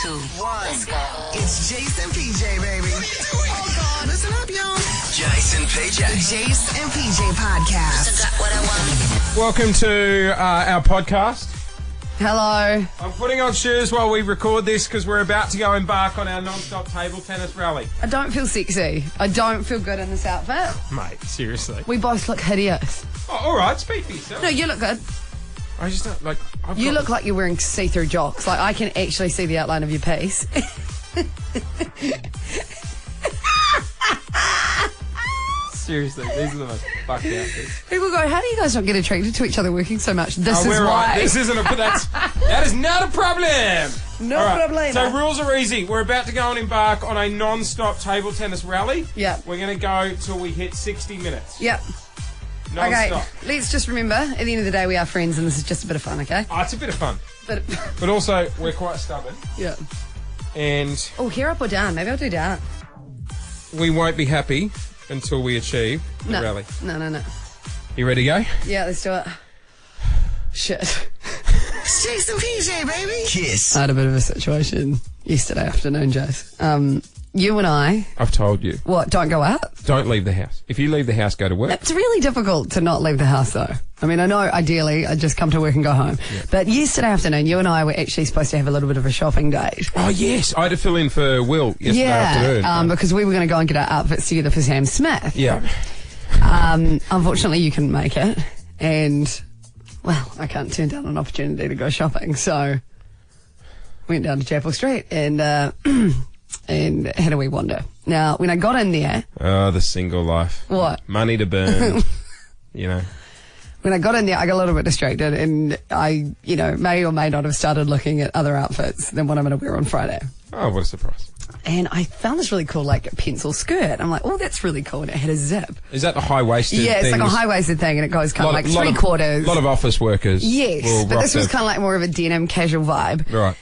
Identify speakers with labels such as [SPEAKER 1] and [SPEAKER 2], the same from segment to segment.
[SPEAKER 1] 2, 1. Let's go. It's Jase and PJ, baby. Oh, God. Listen up, y'all. Jase and PJ. The Jase and PJ Podcast. I got what I want.
[SPEAKER 2] Welcome to our podcast.
[SPEAKER 3] Hello.
[SPEAKER 2] I'm putting on shoes while we record this because we're about to go embark on our non-stop table tennis rally.
[SPEAKER 3] I don't feel sexy. I don't feel good in this outfit.
[SPEAKER 2] Mate, seriously.
[SPEAKER 3] We both look hideous.
[SPEAKER 2] Oh, all right, speak for yourself.
[SPEAKER 3] No, you look good.
[SPEAKER 2] I just don't, like...
[SPEAKER 3] You look like you're wearing see-through jocks. Like, I can actually see the outline of your piece.
[SPEAKER 2] Seriously, these are the most fucked outfits.
[SPEAKER 3] People go, how do you guys not get attracted to each other working so much? This is
[SPEAKER 2] we're
[SPEAKER 3] why.
[SPEAKER 2] Right. This isn't that is not a problem.
[SPEAKER 3] No problem.
[SPEAKER 2] So rules are easy. We're about to go and embark on a non-stop table tennis rally.
[SPEAKER 3] Yeah.
[SPEAKER 2] We're going to go till we hit 60 minutes.
[SPEAKER 3] Yep.
[SPEAKER 2] Non-stop.
[SPEAKER 3] Okay, let's just remember, at the end of the day, we are friends and this is just a bit of fun, okay?
[SPEAKER 2] Oh, it's a bit of fun.
[SPEAKER 3] But
[SPEAKER 2] also, we're quite stubborn.
[SPEAKER 3] Yeah.
[SPEAKER 2] And...
[SPEAKER 3] Oh, here up or down? Maybe I'll do down.
[SPEAKER 2] We won't be happy until we achieve the rally.
[SPEAKER 3] No.
[SPEAKER 2] You ready to go?
[SPEAKER 3] Yeah, let's do it. Shit.
[SPEAKER 1] It's Jase and PJ, baby. Kiss.
[SPEAKER 3] I had a bit of a situation yesterday afternoon, Jase. You and I...
[SPEAKER 2] I've told you.
[SPEAKER 3] What, don't go out?
[SPEAKER 2] Don't leave the house. If you leave the house, go to work.
[SPEAKER 3] It's really difficult to not leave the house, though. I mean, I know ideally I'd just come to work and go home. Yeah. But yesterday afternoon, you and I were actually supposed to have a little bit of a shopping date.
[SPEAKER 2] Oh, yes. I had to fill in for Will yesterday afternoon.
[SPEAKER 3] Because we were going to go and get our outfits together for Sam Smith.
[SPEAKER 2] Yeah.
[SPEAKER 3] Unfortunately, you couldn't make it. And, well, I can't turn down an opportunity to go shopping. So, went down to Chapel Street and had a wee wander. Now, when I got in there...
[SPEAKER 2] Oh, the single life.
[SPEAKER 3] What?
[SPEAKER 2] Money to burn, you know.
[SPEAKER 3] When I got in there, I got a little bit distracted and I, may or may not have started looking at other outfits than what I'm going to wear on Friday.
[SPEAKER 2] Oh, what a surprise.
[SPEAKER 3] And I found this really cool, pencil skirt. I'm like, oh, that's really cool. And it had a zip.
[SPEAKER 2] Is that the high-waisted thing?
[SPEAKER 3] Yeah, it's like a high-waisted thing and it goes kind of like three-quarters.
[SPEAKER 2] A lot of office workers.
[SPEAKER 3] Yes, but this was kind of like more of a denim casual vibe.
[SPEAKER 2] Right.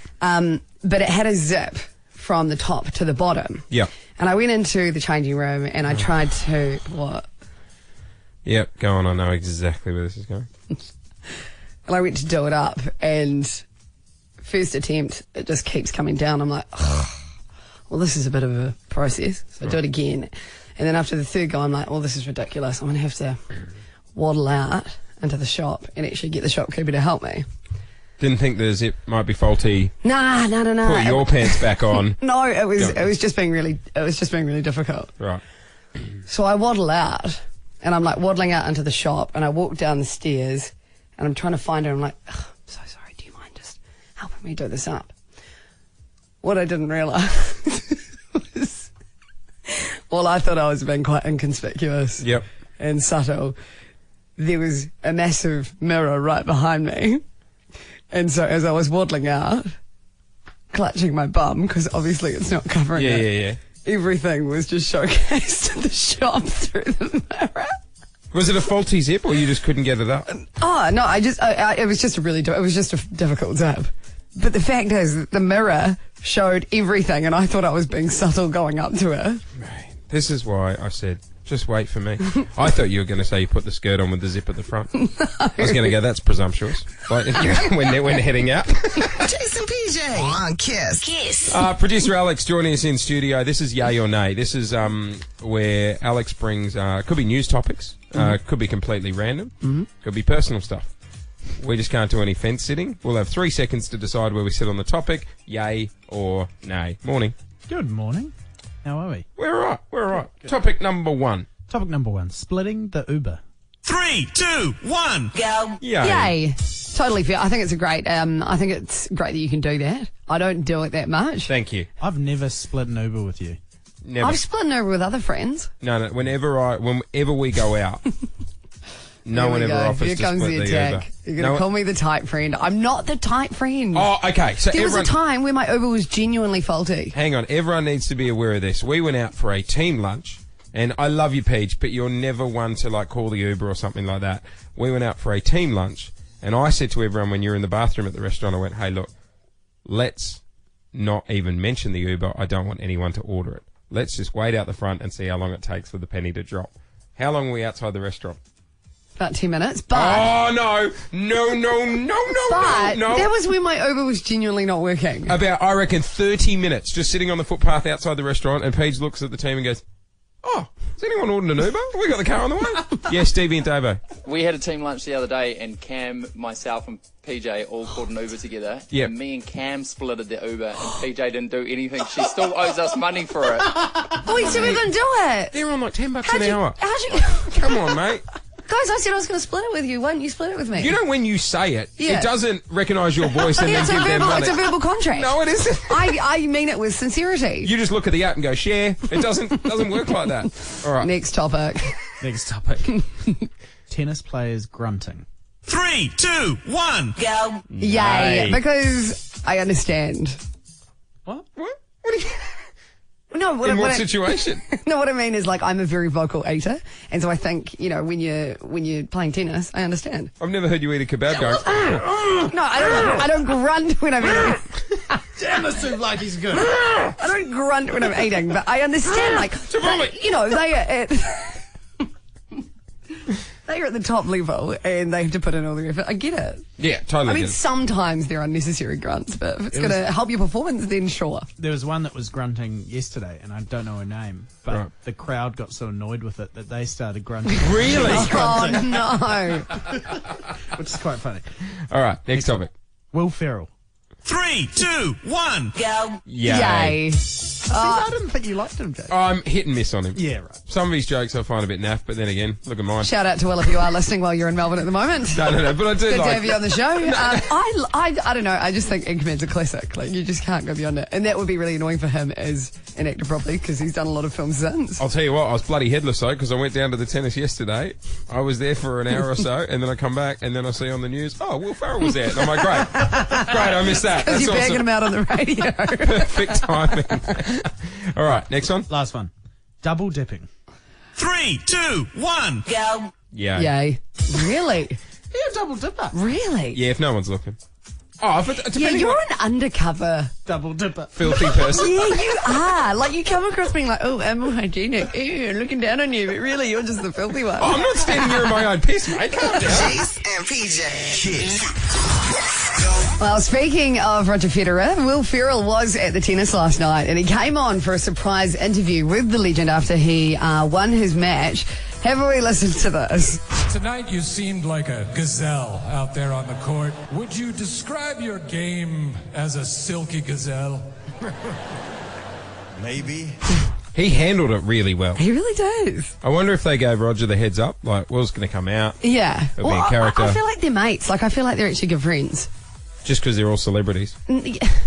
[SPEAKER 3] But it had a zip from the top to the bottom.
[SPEAKER 2] Yeah.
[SPEAKER 3] And I went into the changing room and I tried to... What?
[SPEAKER 2] Yep, go on. I know exactly where this is going.
[SPEAKER 3] And I went to do it up and first attempt, it just keeps coming down. I'm like, well, this is a bit of a process. So I do it again. And then after the third go, I'm like, well, this is ridiculous. I'm going to have to waddle out into the shop and actually get the shopkeeper to help me.
[SPEAKER 2] Didn't think the zip might be faulty.
[SPEAKER 3] No.
[SPEAKER 2] Put your pants back on.
[SPEAKER 3] No, it was just being really difficult.
[SPEAKER 2] Right.
[SPEAKER 3] So I waddle out and I'm like waddling out into the shop and I walk down the stairs and I'm trying to find her. I'm like, I'm so sorry. Do you mind just helping me do this up? What I didn't realise was, well, I thought I was being quite inconspicuous.
[SPEAKER 2] Yep.
[SPEAKER 3] And subtle. There was a massive mirror right behind me. And so as I was waddling out, clutching my bum, because obviously it's not covering it.
[SPEAKER 2] Yeah.
[SPEAKER 3] Everything was just showcased in the shop through the mirror.
[SPEAKER 2] Was it a faulty zip or you just couldn't get it up?
[SPEAKER 3] Oh, no, it was just a difficult zip. But the fact is, the mirror showed everything and I thought I was being subtle going up to it.
[SPEAKER 2] Right. This is why I said... Just wait for me. I thought you were going to say you put the skirt on with the zip at the front. No. I was going to go, that's presumptuous. Like, when they're heading out.
[SPEAKER 1] Jase and PJ on Kiss.
[SPEAKER 2] Producer Alex joining us in studio. This is Yay or Nay. This is where Alex brings, could be news topics, could be completely random, could be personal stuff. We just can't do any fence sitting. We'll have 3 seconds to decide where we sit on the topic. Yay or nay. Morning.
[SPEAKER 4] Good morning. How are we?
[SPEAKER 2] We're all right. Good. Topic number one.
[SPEAKER 4] Splitting the Uber.
[SPEAKER 1] 3, 2, 1, go.
[SPEAKER 3] Yay. Totally fair. I think it's great that you can do that. I don't do it that much.
[SPEAKER 2] Thank you.
[SPEAKER 4] I've never split an Uber with you.
[SPEAKER 2] Never.
[SPEAKER 3] I've split an Uber with other friends.
[SPEAKER 2] No. Whenever we go out, no one ever offers to split the Uber.
[SPEAKER 3] You're going to call me the tight friend. I'm not the tight friend.
[SPEAKER 2] Oh, okay. So
[SPEAKER 3] there was a time where my Uber was genuinely faulty.
[SPEAKER 2] Hang on. Everyone needs to be aware of this. We went out for a team lunch, and I love you, Peach, but you're never one to, call the Uber or something like that. We went out for a team lunch, and I said to everyone when you're in the bathroom at the restaurant, I went, hey, look, let's not even mention the Uber. I don't want anyone to order it. Let's just wait out the front and see how long it takes for the penny to drop. How long were we outside the restaurant?
[SPEAKER 3] about 10 minutes. But
[SPEAKER 2] Oh, no.
[SPEAKER 3] but
[SPEAKER 2] No.
[SPEAKER 3] that was when my Uber was genuinely not working.
[SPEAKER 2] About, I reckon, 30 minutes just sitting on the footpath outside the restaurant, and Paige looks at the team and goes, "Oh, has anyone ordered an Uber? We got the car on the way." Yeah, Stevie and Davo.
[SPEAKER 5] We had a team lunch the other day, and Cam, myself, and PJ all called an Uber together.
[SPEAKER 2] Yep.
[SPEAKER 5] And me and Cam splitted the Uber, and PJ didn't do anything. She still owes us money for it.
[SPEAKER 3] Oh, wait, so we're going to do it?
[SPEAKER 2] They're on like $10 an hour.
[SPEAKER 3] How'd you...
[SPEAKER 2] Come on, mate.
[SPEAKER 3] Guys, I said I was going to split it with you. Why don't you split it with me?
[SPEAKER 2] You know when you say it,
[SPEAKER 3] Yeah.
[SPEAKER 2] it doesn't recognise your voice and then
[SPEAKER 3] it's,
[SPEAKER 2] give them money.
[SPEAKER 3] it's a verbal contract.
[SPEAKER 2] No, it isn't.
[SPEAKER 3] I mean it with sincerity.
[SPEAKER 2] You just look at the app and go, share. It doesn't work like that. All right.
[SPEAKER 3] Next topic.
[SPEAKER 4] Next topic. Tennis players grunting.
[SPEAKER 1] 3, 2, 1. Go.
[SPEAKER 3] Yay. Because I understand.
[SPEAKER 4] What?
[SPEAKER 2] What? What are you...
[SPEAKER 3] No,
[SPEAKER 2] In what situation?
[SPEAKER 3] No, what I mean is like I'm a very vocal eater, and so I think when you're playing tennis, I understand.
[SPEAKER 2] I've never heard you eat a kebab going.
[SPEAKER 3] No, I don't grunt when I'm eating.
[SPEAKER 4] Damn, this seems like he's good.
[SPEAKER 3] I don't grunt when I'm eating, but I understand like they're at the top level and they have to put in all their effort. I get it.
[SPEAKER 2] Yeah, totally.
[SPEAKER 3] I mean,
[SPEAKER 2] get it.
[SPEAKER 3] sometimes they're unnecessary grunts, but if it's going to help your performance, then sure.
[SPEAKER 4] There was one that was grunting yesterday, and I don't know her name, but
[SPEAKER 2] Right.
[SPEAKER 4] the crowd got so annoyed with it that they started grunting.
[SPEAKER 2] Really?
[SPEAKER 3] Oh no!
[SPEAKER 4] Which is quite funny.
[SPEAKER 2] All right, next topic.
[SPEAKER 4] Will Ferrell.
[SPEAKER 1] 3, 2, 1. Go.
[SPEAKER 2] Yay.
[SPEAKER 4] See, I didn't think you liked him, Jake.
[SPEAKER 2] I'm hit and miss on him.
[SPEAKER 4] Yeah, right.
[SPEAKER 2] Some of his jokes I find a bit naff, but then again, look at mine.
[SPEAKER 3] Shout out to Will if you are listening while you're in Melbourne at the moment.
[SPEAKER 2] No, but I do
[SPEAKER 3] Good to
[SPEAKER 2] like.
[SPEAKER 3] have you on the show. I don't know. I just think Anchorman's a classic. Like you just can't go beyond it, and that would be really annoying for him as an actor, probably because he's done a lot of films since.
[SPEAKER 2] I'll tell you what, I was bloody headless though, because I went down to the tennis yesterday. I was there for an hour or so, and then I come back, and then I see on the news, oh, Will Ferrell was there. And I'm like, great, I missed that.
[SPEAKER 3] Because
[SPEAKER 2] That's
[SPEAKER 3] you're bagging him out on the radio.
[SPEAKER 2] Perfect timing. All right, next one.
[SPEAKER 4] Last one. Double dipping.
[SPEAKER 1] 3, 2, 1. Go.
[SPEAKER 2] Yeah.
[SPEAKER 3] Yay! Really?
[SPEAKER 4] You're a double dipper.
[SPEAKER 3] Really?
[SPEAKER 2] Yeah, if no one's looking. Oh, but
[SPEAKER 3] Yeah,
[SPEAKER 2] depending
[SPEAKER 3] you're
[SPEAKER 2] on
[SPEAKER 3] an undercover.
[SPEAKER 4] Double dipper.
[SPEAKER 2] filthy person.
[SPEAKER 3] Yeah, you are. Like you come across being like, oh, I'm hygienic. Ew, looking down on you, but really you're just the filthy one.
[SPEAKER 2] Oh, I'm not standing here in my own piss, mate. Calm down.
[SPEAKER 1] Jase and PJ. Kiss.
[SPEAKER 3] Well, speaking of Roger Federer, Will Ferrell was at the tennis last night and he came on for a surprise interview with the legend after he won his match. Have we listened to this?
[SPEAKER 6] Tonight you seemed like a gazelle out there on the court. Would you describe your game as a silky gazelle?
[SPEAKER 1] Maybe.
[SPEAKER 2] He handled it really well.
[SPEAKER 3] He really does.
[SPEAKER 2] I wonder if they gave Roger the heads up, like, Will's going to come out,
[SPEAKER 3] Yeah.
[SPEAKER 2] It'll be a character.
[SPEAKER 3] I feel like they're mates. Like, I feel like they're actually good friends.
[SPEAKER 2] just because they're all celebrities.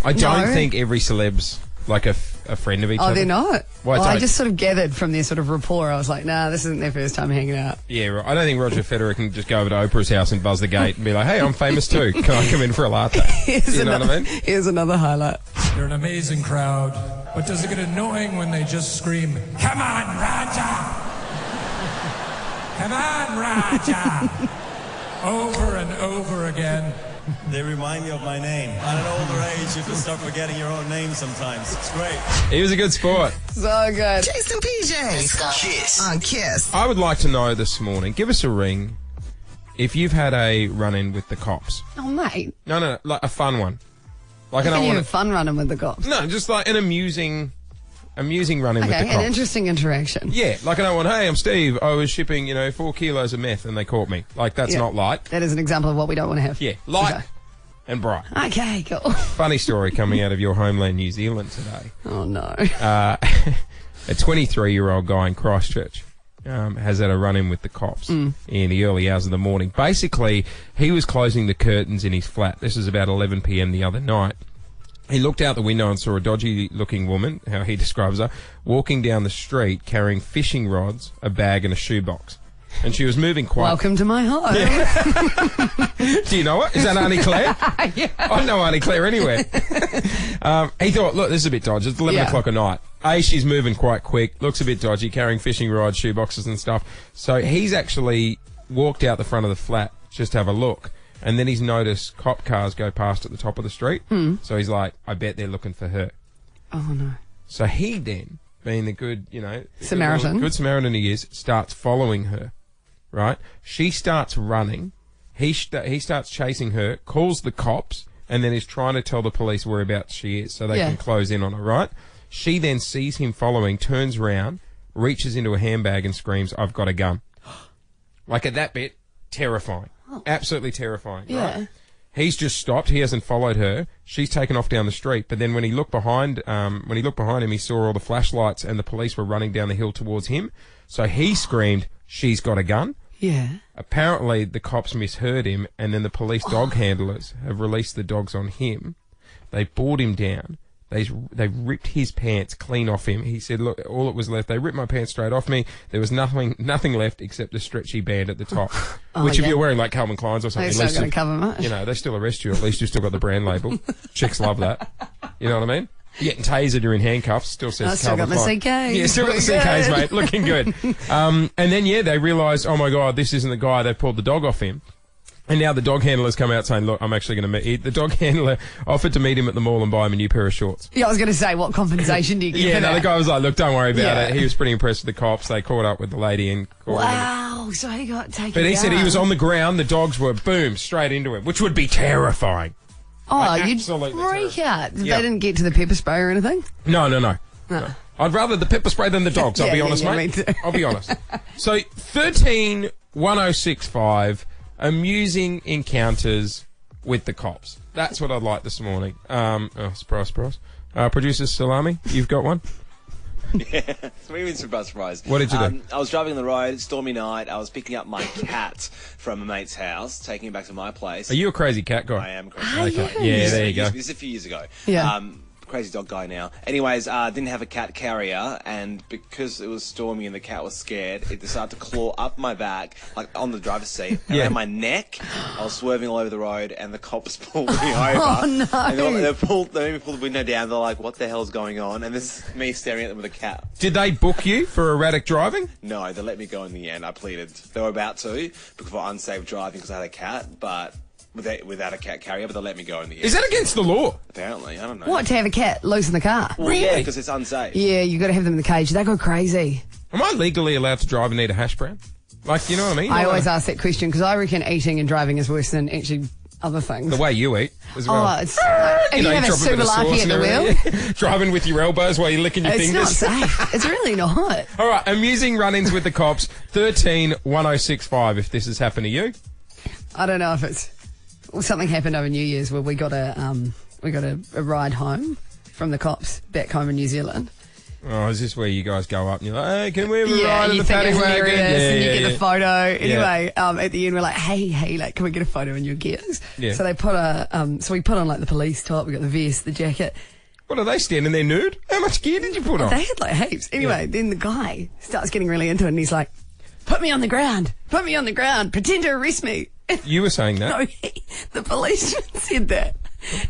[SPEAKER 2] I don't think every celeb's like a friend of each other.
[SPEAKER 3] Oh, they're not?
[SPEAKER 2] Well,
[SPEAKER 3] I just sort of gathered from their sort of rapport. I was like, nah, this isn't their first time hanging out.
[SPEAKER 2] Yeah, right. I don't think Roger Federer can just go over to Oprah's house and buzz the gate and be like, hey, I'm famous too. Can I come in for a latte? You know what I mean?
[SPEAKER 3] Here's another highlight.
[SPEAKER 6] They're an amazing crowd, but does it get annoying when they just scream, come on, Raja! Come on, Raja! Over and over again.
[SPEAKER 7] They remind me of my name. At an older age, you can start forgetting your own name sometimes. It's great.
[SPEAKER 2] He was a good sport.
[SPEAKER 3] So good.
[SPEAKER 1] Jase and PJ. Kiss. On Kiss.
[SPEAKER 2] I would like to know this morning, give us a ring, if you've had a run-in with the cops.
[SPEAKER 3] Oh, mate.
[SPEAKER 2] No, like a fun one. Like, I
[SPEAKER 3] You
[SPEAKER 2] don't
[SPEAKER 3] can
[SPEAKER 2] want
[SPEAKER 3] have fun running with the cops.
[SPEAKER 2] No, just like an amusing run-in with the
[SPEAKER 3] Okay,
[SPEAKER 2] cops.
[SPEAKER 3] an interesting interaction.
[SPEAKER 2] Yeah, like I don't want, hey, I'm Steve, I was shipping, 4 kilos of meth and they caught me. Like, that's
[SPEAKER 3] Yeah.
[SPEAKER 2] not light.
[SPEAKER 3] That is an example of what we don't want to have.
[SPEAKER 2] Yeah, light
[SPEAKER 3] Okay.
[SPEAKER 2] and bright.
[SPEAKER 3] Okay, cool.
[SPEAKER 2] Funny story coming out of your homeland, New Zealand today.
[SPEAKER 3] Oh, no.
[SPEAKER 2] A 23-year-old guy in Christchurch has had a run-in with the cops in the early hours of the morning. Basically, he was closing the curtains in his flat. This was about 11 p.m. the other night. He looked out the window and saw a dodgy-looking woman, how he describes her, walking down the street carrying fishing rods, a bag and a shoebox. And she was moving quite...
[SPEAKER 3] Welcome to my home.
[SPEAKER 2] Do you know it? Is that Auntie Claire?
[SPEAKER 3] Yeah.
[SPEAKER 2] I know Auntie Claire anywhere. He thought, look, this is a bit dodgy. It's 11 o'clock at night. She's moving quite quick, looks a bit dodgy, carrying fishing rods, shoeboxes and stuff. So he's actually walked out the front of the flat just to have a look. And then he's noticed cop cars go past at the top of the street. So he's like, I bet they're looking for her.
[SPEAKER 3] Oh, no.
[SPEAKER 2] So he then, being the good,
[SPEAKER 3] Samaritan.
[SPEAKER 2] good Samaritan he is, starts following her. right? She starts running. He starts chasing her, calls the cops, and then is trying to tell the police whereabouts she is so they can close in on her, right? She then sees him following, turns around, reaches into a handbag and screams, "I've got a gun." Like, at that bit, terrifying. Absolutely terrifying, right? He's just stopped. He hasn't followed her. She's taken off down the street. But then when he looked behind him, he saw all the flashlights and the police were running down the hill towards him. So he screamed, "She's got a gun."
[SPEAKER 3] Yeah.
[SPEAKER 2] Apparently, the cops misheard him, and then the police dog handlers have released the dogs on him. They brought him down. They ripped his pants clean off him. He said, "Look, all that was left, they ripped my pants straight off me. There was nothing left except a stretchy band at the top." Which, if you're wearing like Calvin Klein's or something,
[SPEAKER 3] They're still going to cover much.
[SPEAKER 2] You know, they still arrest you. At least you've still got the brand label. Chicks love that. You know what I mean? You're getting tasered, you're in handcuffs, still says Calvin Klein.
[SPEAKER 3] Still got my CKs.
[SPEAKER 2] Yeah, still got the CKs, mate. Looking good. And then, they realised, oh my God, this isn't the guy. They pulled the dog off him. And now the dog handler's come out saying, "Look, I'm actually going to meet." The dog handler offered to meet him at the mall and buy him a new pair of shorts.
[SPEAKER 3] Yeah, I was going to say, what compensation do you get for that?
[SPEAKER 2] The guy was like, "Look, don't worry about it." He was pretty impressed with the cops. They caught up with the lady and caught him.
[SPEAKER 3] Wow, so he got taken
[SPEAKER 2] But he
[SPEAKER 3] down.
[SPEAKER 2] said he was on the ground. The dogs were, boom, straight into him, which would be terrifying.
[SPEAKER 3] Oh,
[SPEAKER 2] Like,
[SPEAKER 3] you'd
[SPEAKER 2] absolutely
[SPEAKER 3] freak out.
[SPEAKER 2] Yeah.
[SPEAKER 3] They didn't get to the pepper spray or anything?
[SPEAKER 2] No. I'd rather the pepper spray than the dogs, I'll be honest, mate.
[SPEAKER 3] Me too.
[SPEAKER 2] I'll be honest. So, 13-1065, amusing encounters with the cops. That's what I'd like this morning. Surprise. Producer Salami, you've got one?
[SPEAKER 8] Yeah, what do you mean surprise?
[SPEAKER 2] What did you do?
[SPEAKER 8] I was driving on the road, stormy night. I was picking up my cat from a mate's house, taking him back to my place.
[SPEAKER 2] Are you a crazy cat guy?
[SPEAKER 8] I am crazy.
[SPEAKER 2] Okay. Yeah, there you go.
[SPEAKER 8] This is a few years ago.
[SPEAKER 3] Yeah.
[SPEAKER 8] Crazy dog guy now. Anyways, didn't have a cat carrier, and because it was stormy and the cat was scared, it decided to claw up my back, like on the driver's seat, around my neck. I was swerving all over the road, and the cops pulled me over.
[SPEAKER 3] Oh, no.
[SPEAKER 8] And they made me pull the window down. They're like, "What the hell's going on?" And this is me staring at them with a cat.
[SPEAKER 2] Did they book you for erratic driving?
[SPEAKER 8] No, they let me go in the end. I pleaded. They were about to, because of unsafe driving because I had a cat, but without a cat carrier, but they let me go in the end.
[SPEAKER 2] Is that against the law?
[SPEAKER 8] Apparently, I don't know.
[SPEAKER 3] What, to have a cat loose in the car?
[SPEAKER 8] Well, yeah, because it's unsafe.
[SPEAKER 3] Yeah, you got to have them in the cage. They go crazy.
[SPEAKER 2] Am I legally allowed to drive and eat a hash brown? Like, you know what I mean?
[SPEAKER 3] I always ask that question because I reckon eating and driving is worse than actually other things.
[SPEAKER 2] The way you eat as well.
[SPEAKER 3] Oh, it's and you have a
[SPEAKER 2] drop
[SPEAKER 3] super
[SPEAKER 2] bit of sauce
[SPEAKER 3] laughy at
[SPEAKER 2] and
[SPEAKER 3] the wheel.
[SPEAKER 2] everything. Driving with your elbows while you're licking your
[SPEAKER 3] It's
[SPEAKER 2] fingers.
[SPEAKER 3] not safe. It's really not.
[SPEAKER 2] All right, amusing run-ins with the cops. 13-1065. If this has happened to you,
[SPEAKER 3] I don't know if it's... Well, something happened over New Year's where we got a ride home from the cops back home in New Zealand.
[SPEAKER 2] oh, is this where you guys go up and you're like, "Hey, can we have a
[SPEAKER 3] Yeah,
[SPEAKER 2] ride in
[SPEAKER 3] you
[SPEAKER 2] the
[SPEAKER 3] think
[SPEAKER 2] paddy
[SPEAKER 3] it's
[SPEAKER 2] wagon?"
[SPEAKER 3] hilarious and you get the photo.
[SPEAKER 2] Yeah.
[SPEAKER 3] Anyway, at the end we're like, hey, like, can we get a photo in your gears?
[SPEAKER 2] Yeah.
[SPEAKER 3] So they put so we put on like the police top, we got the vest, the jacket.
[SPEAKER 2] What are they standing there nude? How much gear did you put on?
[SPEAKER 3] They had like heaps. Anyway, then the guy starts getting really into it and he's like, put me on the ground, pretend to arrest me.
[SPEAKER 2] You were saying that.
[SPEAKER 3] No, the policeman said that.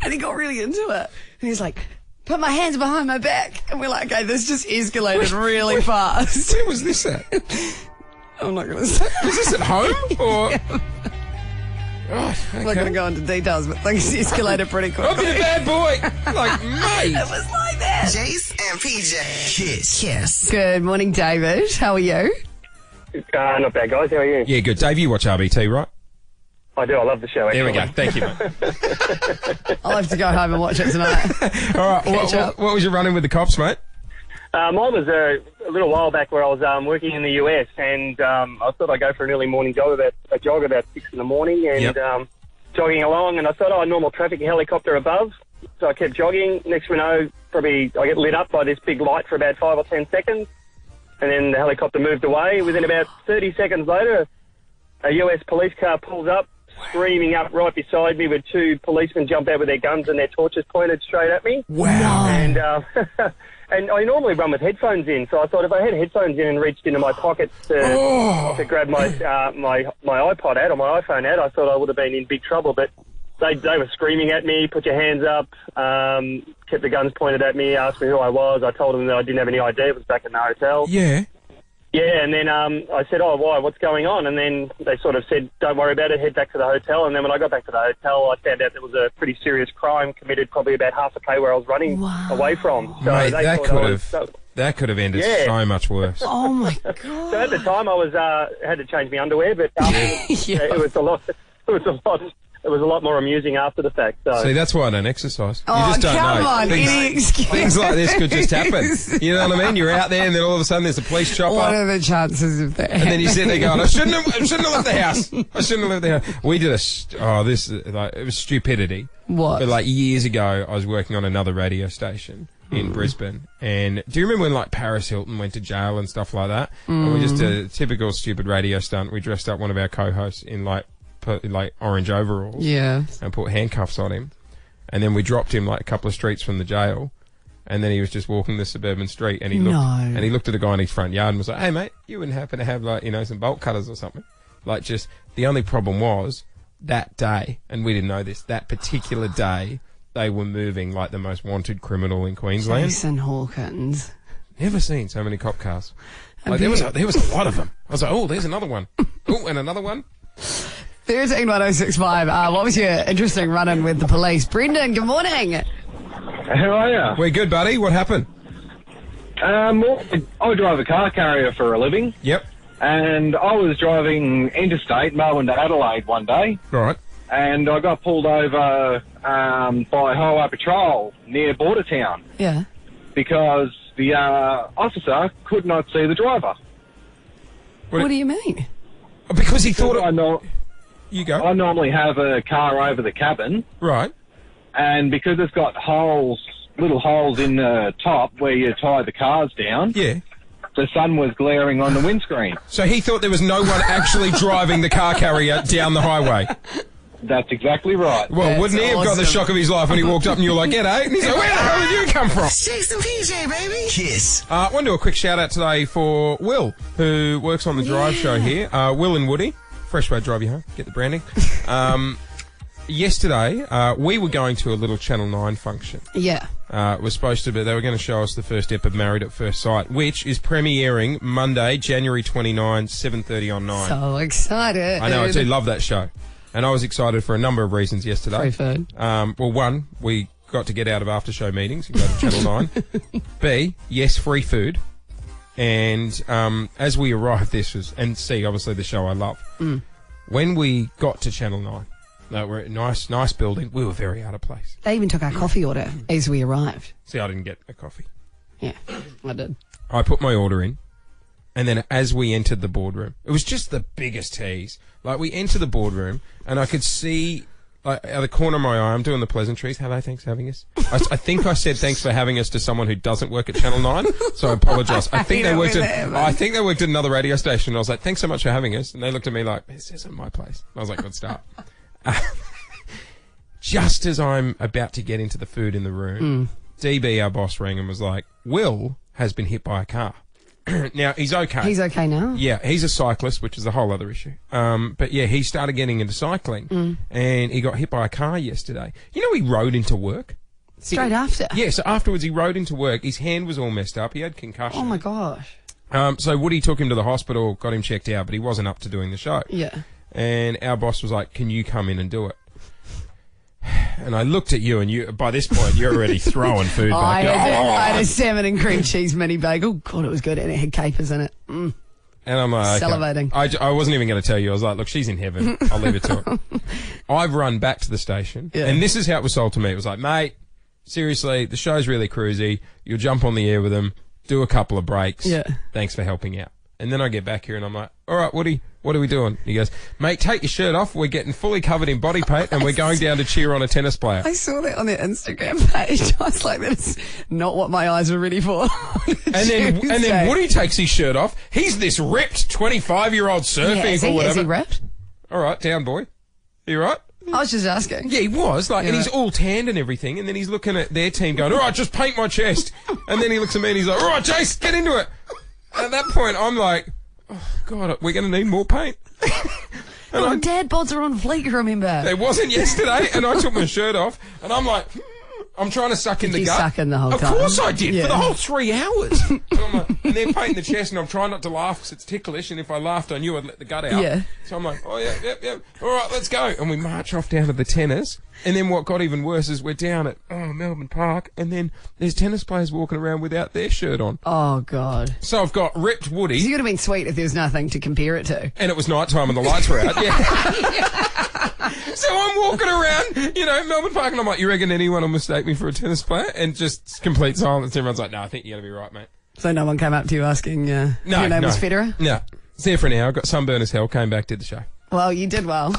[SPEAKER 3] And he got really into it. And he's like, put my hands behind my back. And we're like, okay, this just escalated really fast.
[SPEAKER 2] Where was this at?
[SPEAKER 3] I'm not going to say.
[SPEAKER 2] Was this at home? Or... Oh,
[SPEAKER 3] I'm not going to go into details, but things escalated pretty quickly.
[SPEAKER 2] I've been a bad boy. Like, mate.
[SPEAKER 3] It was like that.
[SPEAKER 1] Jase and PJ. Kiss.
[SPEAKER 3] Good morning, David. How are you?
[SPEAKER 9] Not bad, guys. How are you?
[SPEAKER 2] Yeah, good. Dave, you watch RBT, right?
[SPEAKER 9] I do. I love the show.
[SPEAKER 2] There we go.
[SPEAKER 9] Actually.
[SPEAKER 2] Thank you, mate.
[SPEAKER 3] I'll have to go home and watch it tonight.
[SPEAKER 2] All right.
[SPEAKER 3] Catch up.
[SPEAKER 2] What was your run-in with the cops, mate?
[SPEAKER 9] Mine was a little while back where I was working in the US, and I thought I'd go for an early morning jog about 6 in the morning, and jogging along, and I thought, normal traffic, helicopter above. So I kept jogging. Next thing you know, probably I get lit up by this big light for about 5 or 10 seconds, and then the helicopter moved away. Within about 30 seconds later, a US police car pulls up, screaming up right beside me, with two policemen jump out with their guns and their torches pointed straight at me.
[SPEAKER 2] Wow.
[SPEAKER 9] And and I normally run with headphones in, so I thought if I had headphones in and reached into my pockets to grab my my iPod out or my iPhone out, I thought I would have been in big trouble. But they were screaming at me, put your hands up, kept the guns pointed at me, asked me who I was. I told them that I didn't have any idea. It was back in the hotel.
[SPEAKER 2] Yeah.
[SPEAKER 9] Yeah, and then I said, "Oh, why? What's going on?" And then they sort of said, "Don't worry about it. Head back to the hotel." And then when I got back to the hotel, I found out there was a pretty serious crime committed, probably about half a K where I was running away from. So
[SPEAKER 2] Mate,
[SPEAKER 9] they
[SPEAKER 2] that
[SPEAKER 9] thought
[SPEAKER 2] that could have ended
[SPEAKER 9] Yeah.
[SPEAKER 2] so much worse.
[SPEAKER 3] Oh my god!
[SPEAKER 9] So at the time, I was had to change my underwear, but it was a lot. It was a lot more amusing after the fact. So.
[SPEAKER 2] See, that's why I don't exercise.
[SPEAKER 3] Oh,
[SPEAKER 2] You just don't
[SPEAKER 3] come
[SPEAKER 2] know.
[SPEAKER 3] on, any excuse.
[SPEAKER 2] Things like this could just happen. You know what I mean? You're out there, and then all of a sudden there's a police chopper.
[SPEAKER 3] What are the chances of that?
[SPEAKER 2] And then you sit there going, I shouldn't have left the house. I shouldn't have left the house. We did it was stupidity.
[SPEAKER 3] What?
[SPEAKER 2] But like years ago, I was working on another radio station in Brisbane. And do you remember when like Paris Hilton went to jail and stuff like that? And we just did a typical stupid radio stunt. We dressed up one of our co-hosts in like orange overalls.
[SPEAKER 3] Yeah.
[SPEAKER 2] And put handcuffs on him. And then we dropped him like a couple of streets from the jail. And then he was just walking the suburban street, and he looked at the guy in his front yard and was like, "Hey mate, you wouldn't happen to have like, you know, some bolt cutters or something?" Like, just the only problem was that day, and we didn't know this, that particular day they were moving like the most wanted criminal in Queensland.
[SPEAKER 3] Jason Hawkins.
[SPEAKER 2] Never seen so many cop cars. Like, there was a lot of them. I was like, "Oh, there's another one. Oh, and another one."
[SPEAKER 3] 131065. What was your interesting run-in with the police? Brendan, good morning.
[SPEAKER 10] How are you?
[SPEAKER 2] We're good, buddy. What happened?
[SPEAKER 10] I drive a car carrier for a living.
[SPEAKER 2] Yep.
[SPEAKER 10] And I was driving interstate, Melbourne to Adelaide one day.
[SPEAKER 2] Right.
[SPEAKER 10] And I got pulled over by Highway Patrol near Bordertown.
[SPEAKER 3] Yeah.
[SPEAKER 10] Because the officer could not see the driver.
[SPEAKER 3] What do you mean?
[SPEAKER 2] Because he thought... You go.
[SPEAKER 10] I normally have a car over the cabin.
[SPEAKER 2] Right.
[SPEAKER 10] And because it's got little holes in the top where you tie the cars down.
[SPEAKER 2] Yeah.
[SPEAKER 10] The sun was glaring on the windscreen.
[SPEAKER 2] So he thought there was no one actually driving the car carrier down the highway.
[SPEAKER 10] That's exactly right.
[SPEAKER 2] Well, wouldn't he have got the shock of his life when he walked up and you were like, "G'day," and he's like, "Where the hell did you come from?"
[SPEAKER 1] Jase and PJ, baby.
[SPEAKER 2] Kiss. I want to do a quick shout out today for Will, who works on the Drive show here. Will and Woody. Fresh way to drive you home. Get the branding. Yesterday, we were going to a little Channel 9 function.
[SPEAKER 3] Yeah.
[SPEAKER 2] It was supposed to be, they were going to show us the first ep of Married at First Sight, which is premiering Monday, January 29, 7:30 on 9.
[SPEAKER 3] So excited.
[SPEAKER 2] I know, I do love that show. And I was excited for a number of reasons yesterday.
[SPEAKER 3] Free food.
[SPEAKER 2] Well, one, we got to get out of after-show meetings and go to Channel 9. B, yes, free food. And as we arrived, and C, obviously the show I love. When we got to Channel 9, we're at a nice building, we were very out of place.
[SPEAKER 3] They even took our coffee order as we arrived.
[SPEAKER 2] See, I didn't get a coffee.
[SPEAKER 3] Yeah, I did.
[SPEAKER 2] I put my order in, and then as we entered the boardroom, it was just the biggest tease. Like, we entered the boardroom, and I could see... Like, out of the corner of my eye, I'm doing the pleasantries. Hello, thanks for having us. I think I said thanks for having us to someone who doesn't work at Channel 9, so I apologise. I think they worked at another radio station. And I was like, "Thanks so much for having us." And they looked at me like, "This isn't my place." And I was like, "Good start." Just as I'm about to get into the food in the room, DB, our boss, rang and was like, "Will has been hit by a car." Now, he's okay.
[SPEAKER 3] He's okay now?
[SPEAKER 2] Yeah, he's a cyclist, which is a whole other issue. But yeah, he started getting into cycling, and he got hit by a car yesterday. You know, he rode into work.
[SPEAKER 3] Straight after?
[SPEAKER 2] Yeah, so afterwards he rode into work. His hand was all messed up. He had concussion.
[SPEAKER 3] Oh, my gosh.
[SPEAKER 2] So Woody took him to the hospital, got him checked out, but he wasn't up to doing the show.
[SPEAKER 3] Yeah.
[SPEAKER 2] And our boss was like, "Can you come in and do it?" And I looked at you, and you, by this point, you're already throwing food back.
[SPEAKER 3] I had a salmon and cream cheese mini bagel. God, it was good. And it had capers in it.
[SPEAKER 2] And I'm like...
[SPEAKER 3] Salivating.
[SPEAKER 2] Okay. I wasn't even going to tell you. I was like, "Look, she's in heaven. I'll leave it to her." I've run back to the station. Yeah. And this is how it was sold to me. It was like, "Mate, seriously, the show's really cruisy. You'll jump on the air with them, do a couple of breaks. Yeah. Thanks for helping out." And then I get back here and I'm like, "All right, Woody, what are we doing?" He goes, "Mate, take your shirt off. We're getting fully covered in body paint and we're going down to cheer on a tennis player."
[SPEAKER 3] I saw that on their Instagram page. I was like, that's not what my eyes were ready for.
[SPEAKER 2] And then Woody takes his shirt off. He's this ripped 25-year-old surfing or whatever.
[SPEAKER 3] Is he ripped?
[SPEAKER 2] All right, down, boy. You right?
[SPEAKER 3] I was just asking.
[SPEAKER 2] Yeah, he was. And he's all tanned and everything. And then he's looking at their team going, "All right, just paint my chest." And then he looks at me and he's like, "All right, Jase, get into it." At that point, I'm like, "Oh, God, we're going to need more paint."
[SPEAKER 3] Dad bods are on fleek, remember?
[SPEAKER 2] It wasn't yesterday, and I took my shirt off, and I'm like, I'm trying to suck in the
[SPEAKER 3] you
[SPEAKER 2] gut.
[SPEAKER 3] suck in the whole
[SPEAKER 2] of
[SPEAKER 3] time?
[SPEAKER 2] Of course I did,
[SPEAKER 3] Yeah.
[SPEAKER 2] for the whole 3 hours. And they're painting the chest, and I'm trying not to laugh because it's ticklish, and if I laughed, I knew I'd let the gut out.
[SPEAKER 3] Yeah.
[SPEAKER 2] So I'm like, oh, yeah. All right, let's go. And we march off down to the tennis. And then what got even worse is we're down at Melbourne Park, and then there's tennis players walking around without their shirt on.
[SPEAKER 3] Oh, God.
[SPEAKER 2] So I've got ripped Woody.
[SPEAKER 3] So you would have been sweet if there was nothing to compare it to.
[SPEAKER 2] And it was night time and the lights were out. Yeah. So I'm walking around, Melbourne Park, and I'm like, you reckon anyone will mistake me for a tennis player? And just complete silence. Everyone's like, no, I think you're going to be right, mate.
[SPEAKER 3] So no one came up to you asking your name was Federer?
[SPEAKER 2] No. It's there for an hour. Got sunburn as hell. Came back, did the show.
[SPEAKER 3] Well, you did well.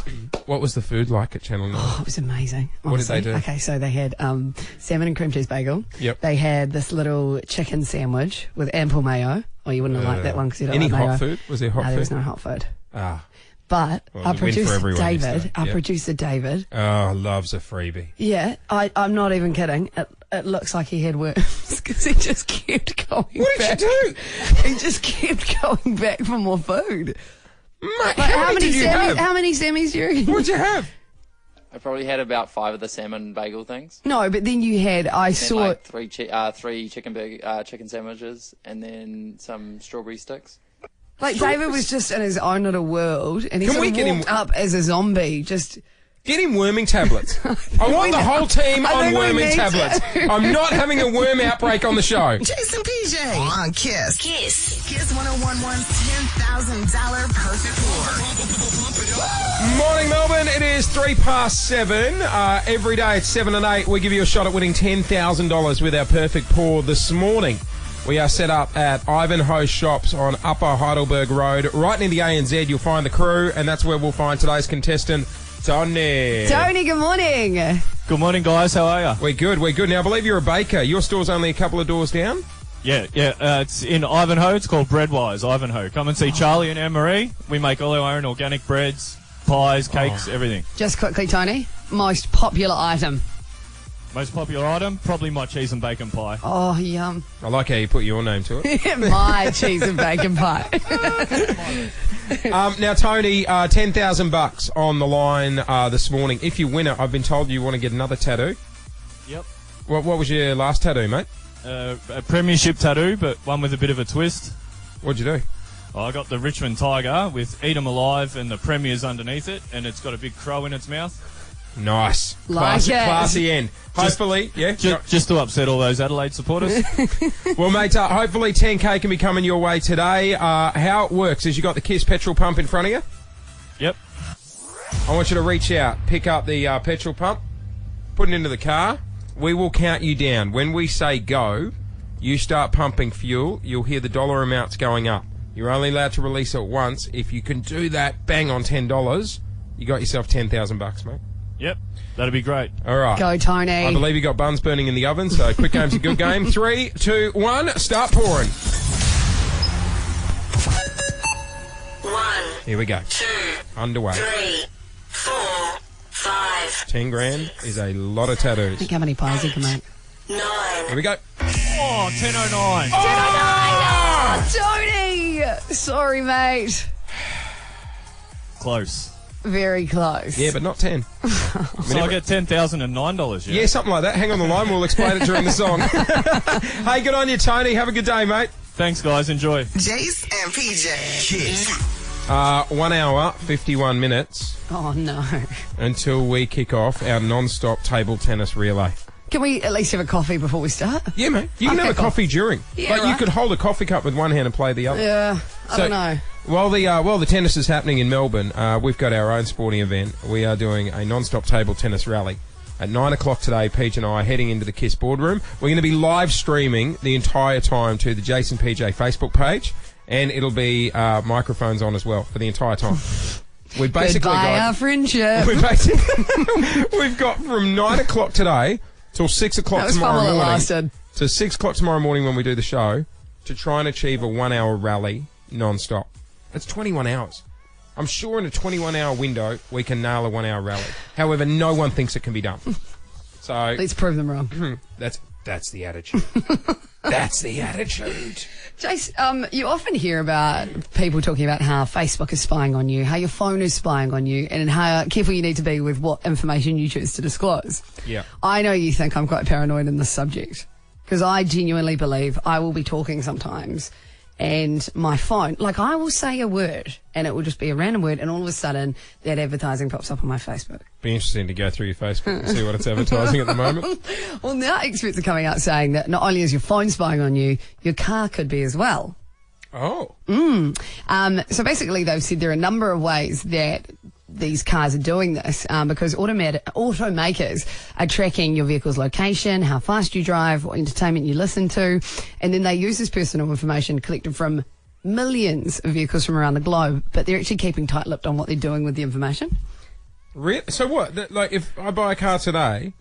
[SPEAKER 2] What was the food like at Channel 9?
[SPEAKER 3] Oh, it was amazing.
[SPEAKER 2] What did they do?
[SPEAKER 3] Okay, so they had salmon and cream cheese bagel.
[SPEAKER 2] Yep.
[SPEAKER 3] They had this little chicken sandwich with ample mayo. Oh, you wouldn't have liked that one because you don't
[SPEAKER 2] Any
[SPEAKER 3] like mayo.
[SPEAKER 2] hot food? Was there hot food?
[SPEAKER 3] No, there was no hot food.
[SPEAKER 2] Ah.
[SPEAKER 3] But
[SPEAKER 2] Well,
[SPEAKER 3] our
[SPEAKER 2] you win for
[SPEAKER 3] producer
[SPEAKER 2] everyone
[SPEAKER 3] David,
[SPEAKER 2] yesterday.
[SPEAKER 3] our
[SPEAKER 2] Yep.
[SPEAKER 3] producer David.
[SPEAKER 2] Oh, loves a freebie.
[SPEAKER 3] Yeah, I'm not even kidding. It looks like he had worms because he just kept going
[SPEAKER 2] What
[SPEAKER 3] back.
[SPEAKER 2] did you do?
[SPEAKER 3] He just kept going back for more food.
[SPEAKER 2] Mate,
[SPEAKER 3] Like,
[SPEAKER 2] how many did you have?
[SPEAKER 3] How many Sammys do you reckon?
[SPEAKER 2] What'd you have?
[SPEAKER 5] I probably had about 5 of the salmon bagel things.
[SPEAKER 3] No, but then you had, I
[SPEAKER 5] Then
[SPEAKER 3] saw,
[SPEAKER 5] like three chicken sandwiches and then some strawberry sticks.
[SPEAKER 3] like David was just in his own little world and he
[SPEAKER 2] Can
[SPEAKER 3] sort
[SPEAKER 2] we
[SPEAKER 3] of
[SPEAKER 2] get him-
[SPEAKER 3] walked up as a zombie, just...
[SPEAKER 2] Get him worming tablets. I want the whole team
[SPEAKER 3] I
[SPEAKER 2] on
[SPEAKER 3] think we
[SPEAKER 2] worming
[SPEAKER 3] need
[SPEAKER 2] tablets.
[SPEAKER 3] to.
[SPEAKER 2] I'm not having a worm outbreak on the show.
[SPEAKER 1] Jase and PJ on Kiss. Kiss 1011's $10,000 perfect pour.
[SPEAKER 2] Morning, Melbourne. It is 7:03. Every day at 7 and 8, we give you a shot at winning $10,000 with our perfect pour this morning. We are set up at Ivanhoe Shops on Upper Heidelberg Road. Right near the ANZ, you'll find the crew, and that's where we'll find today's contestant, Tony.
[SPEAKER 3] Tony, good morning.
[SPEAKER 11] Good morning, guys. How are you?
[SPEAKER 2] We're good. Now, I believe you're a baker. Your store's only a couple of doors down?
[SPEAKER 11] Yeah. It's in Ivanhoe. It's called Breadwise, Ivanhoe. Come and see Charlie and Anne-Marie. We make all our own organic breads, pies, cakes, everything.
[SPEAKER 3] Just quickly, Tony, most popular item.
[SPEAKER 11] Most popular item, probably my cheese and bacon pie.
[SPEAKER 3] Oh, yum.
[SPEAKER 2] I like how you put your name to it.
[SPEAKER 3] My cheese and bacon pie.
[SPEAKER 2] Now, Tony, $10,000 on the line this morning. If you win it, I've been told you want to get another tattoo.
[SPEAKER 11] Yep.
[SPEAKER 2] What was your last tattoo, mate?
[SPEAKER 11] A premiership tattoo, but one with a bit of a twist.
[SPEAKER 2] What'd you do?
[SPEAKER 11] I got the Richmond Tiger with Eat 'em Alive and the Premiers underneath it, and it's got a big crow in its mouth.
[SPEAKER 2] Nice.
[SPEAKER 3] Like it.
[SPEAKER 2] Classy end. Hopefully, yeah.
[SPEAKER 11] Just to upset all those Adelaide supporters.
[SPEAKER 2] Well, mate, hopefully 10K can be coming your way today. How it works is you got the Kiss petrol pump in front of you.
[SPEAKER 11] Yep.
[SPEAKER 2] I want you to reach out, pick up the petrol pump, put it into the car. We will count you down. When we say go, you start pumping fuel. You'll hear the dollar amounts going up. You're only allowed to release it once. If you can do that, bang on $10, you got yourself $10,000, mate.
[SPEAKER 11] Yep. That'd be great.
[SPEAKER 2] All right.
[SPEAKER 3] Go, Tony.
[SPEAKER 2] I believe you got buns burning in the oven, so quick game's a good game. 3, 2, 1, start pouring.
[SPEAKER 1] 1,
[SPEAKER 2] Here we go.
[SPEAKER 1] 2,
[SPEAKER 2] Underway.
[SPEAKER 1] 3, 4, 5,
[SPEAKER 2] 10 grand is a lot of tattoos.
[SPEAKER 3] Think how many pies you can make.
[SPEAKER 1] 9.
[SPEAKER 2] Here we go.
[SPEAKER 11] Oh, 10:09.
[SPEAKER 3] Oh, Tony! Sorry, mate.
[SPEAKER 11] Close.
[SPEAKER 3] Very close.
[SPEAKER 2] Yeah, but not 10.
[SPEAKER 11] So I get $10,009,
[SPEAKER 2] Yeah, something like that. Hang on the line. We'll explain it during the song. Hey, good on you, Tony. Have a good day, mate.
[SPEAKER 11] Thanks, guys. Enjoy.
[SPEAKER 1] Jase and PJ. Kiss.
[SPEAKER 2] 1 hour, 51 minutes
[SPEAKER 3] Oh, no.
[SPEAKER 2] until we kick off our non-stop table tennis relay.
[SPEAKER 3] Can we at least have a coffee before we start?
[SPEAKER 2] Yeah, mate. You can
[SPEAKER 3] Okay,
[SPEAKER 2] have a coffee during.
[SPEAKER 3] Yeah,
[SPEAKER 2] Like, you
[SPEAKER 3] right.
[SPEAKER 2] could hold a coffee cup with one hand and play the other.
[SPEAKER 3] Yeah, I don't know.
[SPEAKER 2] While the tennis is happening in Melbourne, we've got our own sporting event. We are doing a non-stop table tennis rally. At 9 o'clock today, Peach and I are heading into the Kiss boardroom. We're going to be live streaming the entire time to the Jase and PJ Facebook page, and it'll be microphones on as well for the entire time. We've basically
[SPEAKER 3] Goodbye, our
[SPEAKER 2] got...
[SPEAKER 3] friendship.
[SPEAKER 2] We've got from 9 o'clock today till 6 o'clock
[SPEAKER 3] That was
[SPEAKER 2] tomorrow
[SPEAKER 3] fun while it
[SPEAKER 2] morning.
[SPEAKER 3] lasted.
[SPEAKER 2] To 6 o'clock tomorrow morning when we do the show to try and achieve a 1 hour rally non-stop. That's 21 hours. I'm sure in a 21-hour window we can nail a 1 hour rally. However, no one thinks it can be done. So
[SPEAKER 3] Let's prove them wrong.
[SPEAKER 2] that's the attitude. That's the attitude.
[SPEAKER 3] Jase, you often hear about people talking about how Facebook is spying on you, how your phone is spying on you, and how careful you need to be with what information you choose to disclose.
[SPEAKER 2] Yeah.
[SPEAKER 3] I know you think I'm quite paranoid in this subject, because I genuinely believe I will be talking sometimes and my phone, like I will say a word and it will just be a random word and all of a sudden that advertising pops up on my Facebook.
[SPEAKER 2] Be interesting to go through your Facebook and see what it's advertising at the moment.
[SPEAKER 3] Well, now experts are coming out saying that not only is your phone spying on you, your car could be as well.
[SPEAKER 2] Oh.
[SPEAKER 3] So basically they've said there are a number of ways that these cars are doing this because automakers are tracking your vehicle's location, how fast you drive, what entertainment you listen to, and then they use this personal information collected from millions of vehicles from around the globe, but they're actually keeping tight-lipped on what they're doing with the information.
[SPEAKER 2] Really? So what? Like if I buy a car today,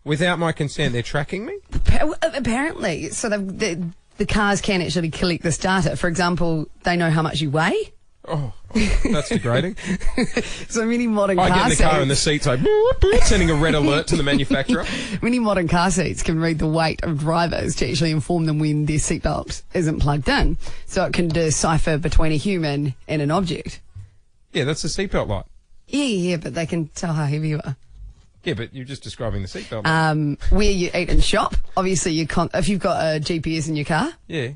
[SPEAKER 2] without my consent, they're tracking me?
[SPEAKER 3] Apparently. So the cars can actually collect this data. For example, they know how much you weigh.
[SPEAKER 2] Oh, that's degrading.
[SPEAKER 3] So many modern car seats...
[SPEAKER 2] I get in the car and the seats like boop, boop, sending a red alert to the manufacturer.
[SPEAKER 3] Many modern car seats can read the weight of drivers to actually inform them when their seatbelt isn't plugged in. So it can decipher between a human and an object.
[SPEAKER 2] Yeah, that's the seatbelt light.
[SPEAKER 3] Yeah, but they can tell how heavy you are.
[SPEAKER 2] Yeah, but you're just describing the seatbelt light.
[SPEAKER 3] Where you eat and shop. Obviously, if you've got a GPS in your car...
[SPEAKER 2] Yeah.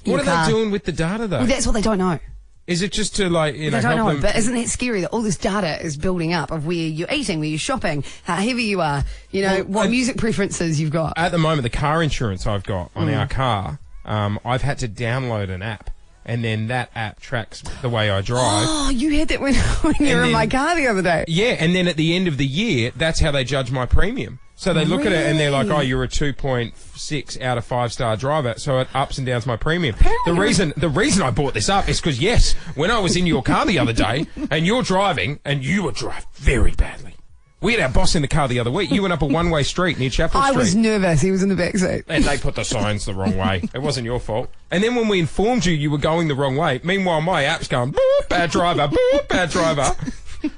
[SPEAKER 2] What are they doing with the data, though?
[SPEAKER 3] Well, that's what they don't know.
[SPEAKER 2] Is it just to, like, you know,
[SPEAKER 3] I don't
[SPEAKER 2] help
[SPEAKER 3] know,
[SPEAKER 2] them...
[SPEAKER 3] but isn't it scary that all this data is building up of where you're eating, where you're shopping, how heavy you are, you know, what music preferences you've got?
[SPEAKER 2] At the moment, the car insurance I've got on our car, I've had to download an app, and then that app tracks the way I drive.
[SPEAKER 3] Oh, you had that when you were in my car the other day.
[SPEAKER 2] Yeah, and then at the end of the year, that's how they judge my premium. So they look at it and they're like, oh, you're a 2.6 out of 5-star driver, so it ups and downs my premium. The reason I brought this up is because, yes, when I was in your car the other day and you're driving and you were driving very badly. We had our boss in the car the other week. You went up a one-way street near Chapel Street.
[SPEAKER 3] I was nervous. He was in the back seat.
[SPEAKER 2] And they put the signs the wrong way. It wasn't your fault. And then when we informed you were going the wrong way, meanwhile my app's going, boop, bad driver, boop, bad driver.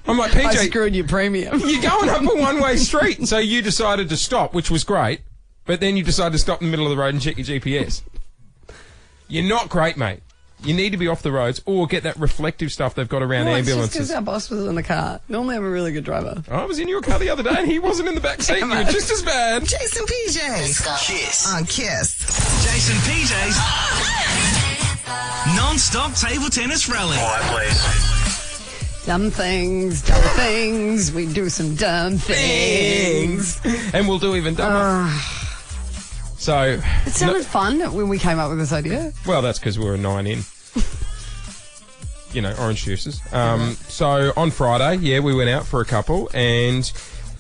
[SPEAKER 2] I'm like, PJ,
[SPEAKER 3] I screwed your premium.
[SPEAKER 2] You're going up a one-way street. So you decided to stop, which was great. But then you decided to stop in the middle of the road and check your GPS. You're not great, mate. You need to be off the roads or get that reflective stuff they've got around ambulances.
[SPEAKER 3] It's just because our boss was in the car. Normally I'm a really good driver.
[SPEAKER 2] I was in your car the other day and he wasn't in the back seat. You were just as bad.
[SPEAKER 1] Jase and PJ. Kiss. On Kiss. Jase and PJ's non-stop table tennis rally.
[SPEAKER 12] Quiet, please.
[SPEAKER 3] Dumb things, we do some dumb things.
[SPEAKER 2] And we'll do even dumber. So
[SPEAKER 3] it sounded fun when we came up with this idea.
[SPEAKER 2] Well, that's because we were 9 in. You know, orange juices. So on Friday, we went out for a couple and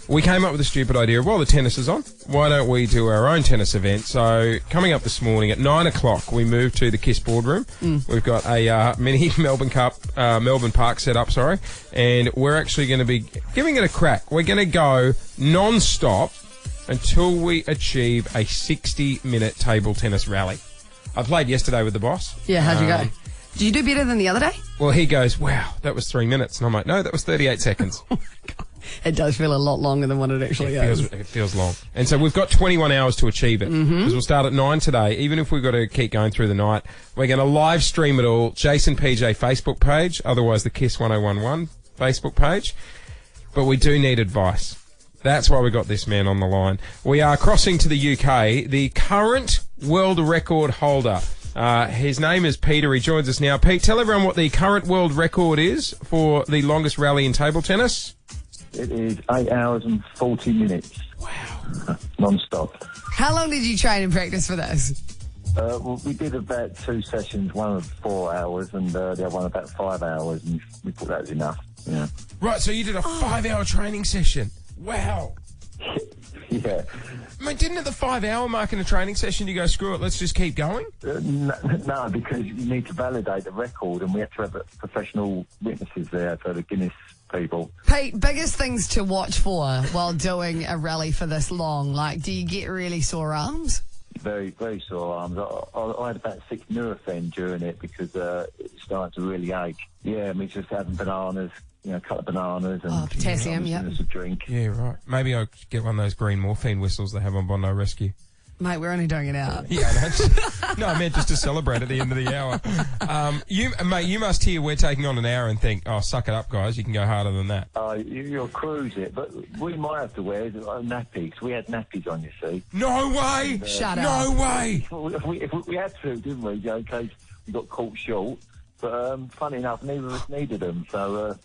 [SPEAKER 2] we came up with a stupid idea. While the tennis is on, why don't we do our own tennis event? So coming up this morning at 9 o'clock, we moved to the Kiss boardroom. We've got a mini Melbourne Park set up, and we're actually going to be giving it a crack. We're going to go non-stop until we achieve a 60-minute table tennis rally. I played yesterday with the boss.
[SPEAKER 3] Yeah, how'd you go? Did you do better than the other day?
[SPEAKER 2] Well, he goes, wow, that was 3 minutes. And I'm like, no, that was 38 seconds.
[SPEAKER 3] Oh, my God. It does feel a lot longer than what it actually is.
[SPEAKER 2] It feels long. And so we've got 21 hours to achieve it. Because we'll start at 9 today. Even if we've got to keep going through the night, we're going to live stream it all. Jase and PJ Facebook page, otherwise the Kiss 1011 Facebook page. But we do need advice. That's why we got this man on the line. We are crossing to the UK. The current world record holder. His name is Peter. He joins us now. Pete, tell everyone what the current world record is for the longest rally in table tennis.
[SPEAKER 12] It is 8 hours and 40 minutes.
[SPEAKER 2] Wow.
[SPEAKER 12] Non-stop.
[SPEAKER 3] How long did you train and practice for this?
[SPEAKER 12] Well, we did about 2 sessions, one of 4 hours and the other one about 5 hours, and we thought that was enough. Yeah.
[SPEAKER 2] Right, so you did a 5-hour training session. Wow.
[SPEAKER 12] Yeah.
[SPEAKER 2] I mean, didn't at the 5-hour mark in a training session you go, screw it, let's just keep going?
[SPEAKER 12] No, because you need to validate the record, and we have to have professional witnesses there for the Guinness people.
[SPEAKER 3] Pete, biggest things to watch for while doing a rally for this long? Like, do you get really sore arms?
[SPEAKER 12] Very, very sore arms. I had about 6 Nurofen during it because it started to really ache. Yeah, I mean, just having bananas, a couple of bananas and
[SPEAKER 3] potassium,
[SPEAKER 12] a drink.
[SPEAKER 2] Yeah, right. Maybe I'll get one of those green morphine whistles they have on Bondi Rescue.
[SPEAKER 3] Mate, we're only doing an hour.
[SPEAKER 2] Yeah, no, I meant just to celebrate at the end of the hour. You must hear we're taking on an hour and think, oh, suck it up, guys. You can go harder than that.
[SPEAKER 12] You'll cruise it, but we might have to wear nappies. We had nappies on, you see.
[SPEAKER 2] No way!
[SPEAKER 3] Shut up.
[SPEAKER 2] No way!
[SPEAKER 12] We had to, didn't we, in case we got caught short. But funny enough, neither of us needed them, so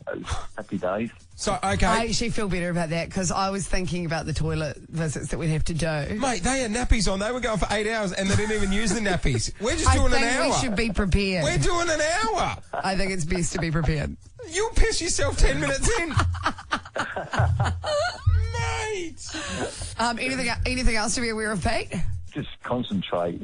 [SPEAKER 12] happy days.
[SPEAKER 2] So, okay.
[SPEAKER 3] I actually feel better about that because I was thinking about the toilet visits that we'd have to do.
[SPEAKER 2] Mate, they had nappies on. They were going for 8 hours and they didn't even use the nappies. We're just doing an hour.
[SPEAKER 3] I think we should be prepared.
[SPEAKER 2] We're doing an hour.
[SPEAKER 3] I think it's best to be prepared.
[SPEAKER 2] You'll piss yourself 10 minutes in. Mate.
[SPEAKER 3] Anything else to be aware of, Pete?
[SPEAKER 12] Just concentrate,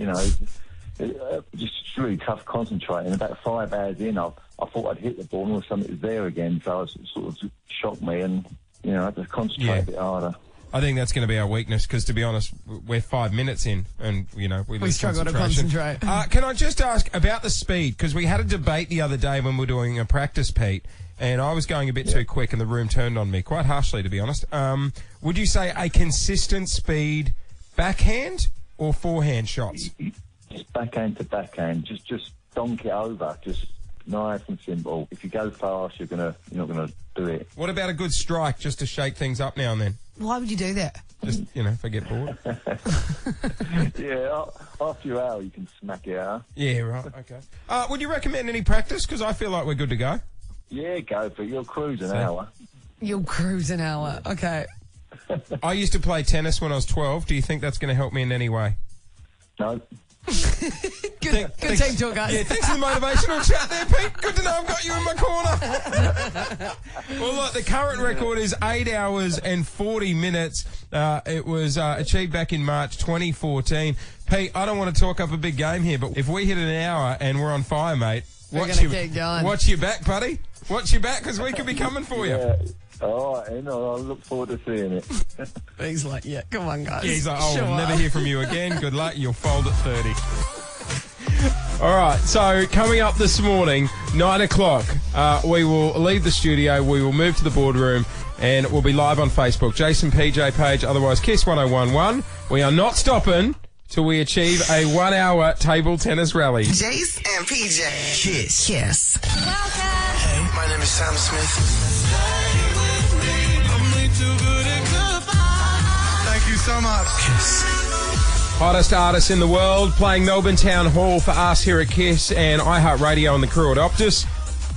[SPEAKER 12] just really tough concentrating. About 5 hours in, I thought I'd hit the ball or something was there again, so it sort of shocked me and, I had to concentrate a bit harder.
[SPEAKER 2] I think that's going to be our weakness because, to be honest, we're 5 minutes in and, we
[SPEAKER 3] struggle to concentrate.
[SPEAKER 2] Can I just ask about the speed? Because we had a debate the other day when we were doing a practice, Pete, and I was going a bit too quick and the room turned on me, quite harshly, to be honest. Would you say a consistent speed backhand or forehand shots?
[SPEAKER 12] Just backhand to backhand. Just donk it over. Just nice and simple. If you go fast, you're not gonna do it.
[SPEAKER 2] What about a good strike just to shake things up now and then?
[SPEAKER 3] Why would you do that?
[SPEAKER 2] Just, if I get bored.
[SPEAKER 12] Yeah, after your hour, you can smack it out.
[SPEAKER 2] Yeah, right, okay. Would you recommend any practice? Because I feel like we're good to go.
[SPEAKER 12] Yeah, go for it. You'll cruise an hour.
[SPEAKER 3] You'll cruise an hour. Okay.
[SPEAKER 2] I used to play tennis when I was 12. Do you think that's going to help me in any way?
[SPEAKER 12] No.
[SPEAKER 3] Good team talk, guys.
[SPEAKER 2] Yeah, thanks for the motivational chat there, Pete. Good to know I've got you in my corner. Well, look, the current record is 8 hours and 40 minutes. It was achieved back in March 2014. Pete, I don't want to talk up a big game here, but if we hit an hour and we're on fire, mate, watch your back, buddy. Watch your back because we could be coming for you.
[SPEAKER 12] Yeah. All right, I'll look forward to seeing it.
[SPEAKER 3] He's like, yeah, come on, guys.
[SPEAKER 2] Yeah, he's like, we'll never hear from you again. Good luck. You'll fold at 30. All right, so coming up this morning, 9 o'clock, we will leave the studio. We will move to the boardroom and we'll be live on Facebook. Jase and PJ page, otherwise Kiss 1011. We are not stopping till we achieve a 1 hour table tennis rally.
[SPEAKER 1] Jase and PJ. Kiss. Welcome. Hey, my name is Sam Smith. Thank you so much. Kiss.
[SPEAKER 2] Hottest artists in the world playing Melbourne Town Hall for us here at Kiss and iHeartRadio and the crew at Optus.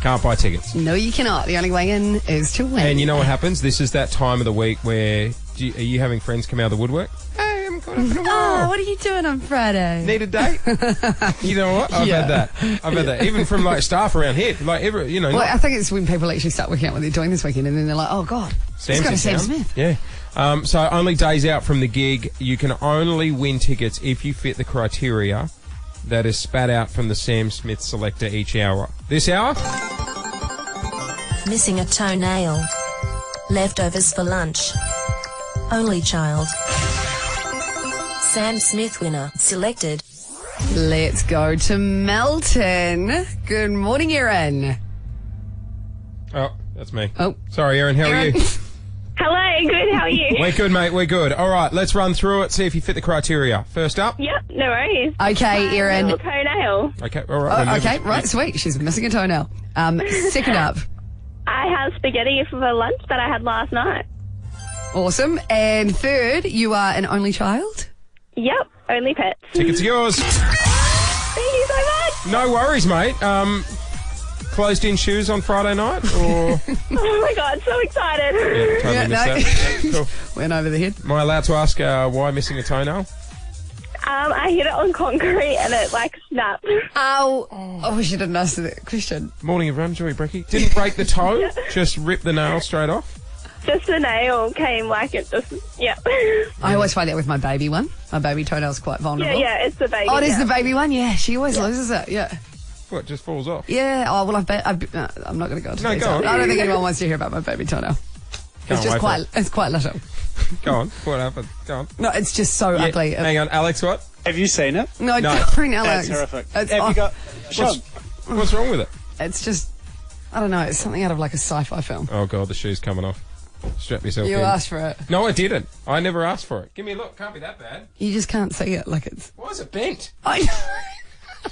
[SPEAKER 2] Can't buy tickets.
[SPEAKER 3] No, you cannot. The only way in is to win.
[SPEAKER 2] And you know what happens? This is that time of the week where are you having friends come out of the woodwork? Hey, I'm going up in a while.
[SPEAKER 3] Oh, what are you doing on Friday?
[SPEAKER 2] Need a date? You know what? I've had that. Even from staff around here.
[SPEAKER 3] Well, I think it's when people actually start working out what they're doing this weekend and then they're like, oh, God, let's go to Sam Smith.
[SPEAKER 2] Yeah. So only days out from the gig. You can only win tickets if you fit the criteria that is spat out from the Sam Smith selector each hour. This hour?
[SPEAKER 13] Missing a toenail. Leftovers for lunch. Only child. Sam Smith winner. Selected.
[SPEAKER 3] Let's go to Melton. Good morning, Erin.
[SPEAKER 2] Oh, that's me.
[SPEAKER 3] Oh.
[SPEAKER 2] Sorry, Erin. How are you?
[SPEAKER 14] Hello, good. How are you?
[SPEAKER 2] We're good, mate. We're good. All right, let's run through it, see if you fit the criteria. First up?
[SPEAKER 14] Yep, no worries.
[SPEAKER 3] Okay, Erin.
[SPEAKER 14] Toenail.
[SPEAKER 2] Okay, all right.
[SPEAKER 3] Okay, right, sweet. She's missing a toenail. Second up.
[SPEAKER 14] I have spaghetti for lunch that I had last night.
[SPEAKER 3] Awesome. And third, you are an only child?
[SPEAKER 14] Yep, only pets.
[SPEAKER 2] Tickets are yours.
[SPEAKER 14] Thank you so much.
[SPEAKER 2] No worries, mate. Closed-in shoes on Friday night, or?
[SPEAKER 14] Oh my God, so excited.
[SPEAKER 2] Yeah, totally missed that. Yeah, cool.
[SPEAKER 3] Went over the head.
[SPEAKER 2] Am I allowed to ask why missing a toenail?
[SPEAKER 14] I hit it on concrete and it snapped.
[SPEAKER 3] Oh, I wish you didn't ask that question.
[SPEAKER 2] Morning, everyone. Joey Brecky. Didn't break the toe, just ripped the nail straight off.
[SPEAKER 14] Just the nail came it just, yeah.
[SPEAKER 3] I always find that with my baby one. My baby toenail's quite vulnerable.
[SPEAKER 14] Yeah, it's the baby.
[SPEAKER 3] Oh, it is the baby one? Yeah, she always loses it, yeah.
[SPEAKER 2] What, just falls off?
[SPEAKER 3] Yeah, I'm not going to go into detail.
[SPEAKER 2] Go on.
[SPEAKER 3] I don't think anyone wants to hear about my baby toenail. It's quite little.
[SPEAKER 2] Go on, what happened? Go on.
[SPEAKER 3] No, it's just so ugly.
[SPEAKER 2] Hang on, Alex, what?
[SPEAKER 15] Have you seen it?
[SPEAKER 3] No. Don't bring Alex.
[SPEAKER 15] That's horrific. Have you got...
[SPEAKER 2] What's wrong with it?
[SPEAKER 3] It's just, I don't know, it's something out of a sci-fi film.
[SPEAKER 2] Oh, God, the shoe's coming off. Strap yourself in.
[SPEAKER 3] You asked for it.
[SPEAKER 2] No, I didn't. I never asked for it. Give me a look. Can't be that bad.
[SPEAKER 3] You just can't see it like it's...
[SPEAKER 2] Why is it bent?
[SPEAKER 3] I know.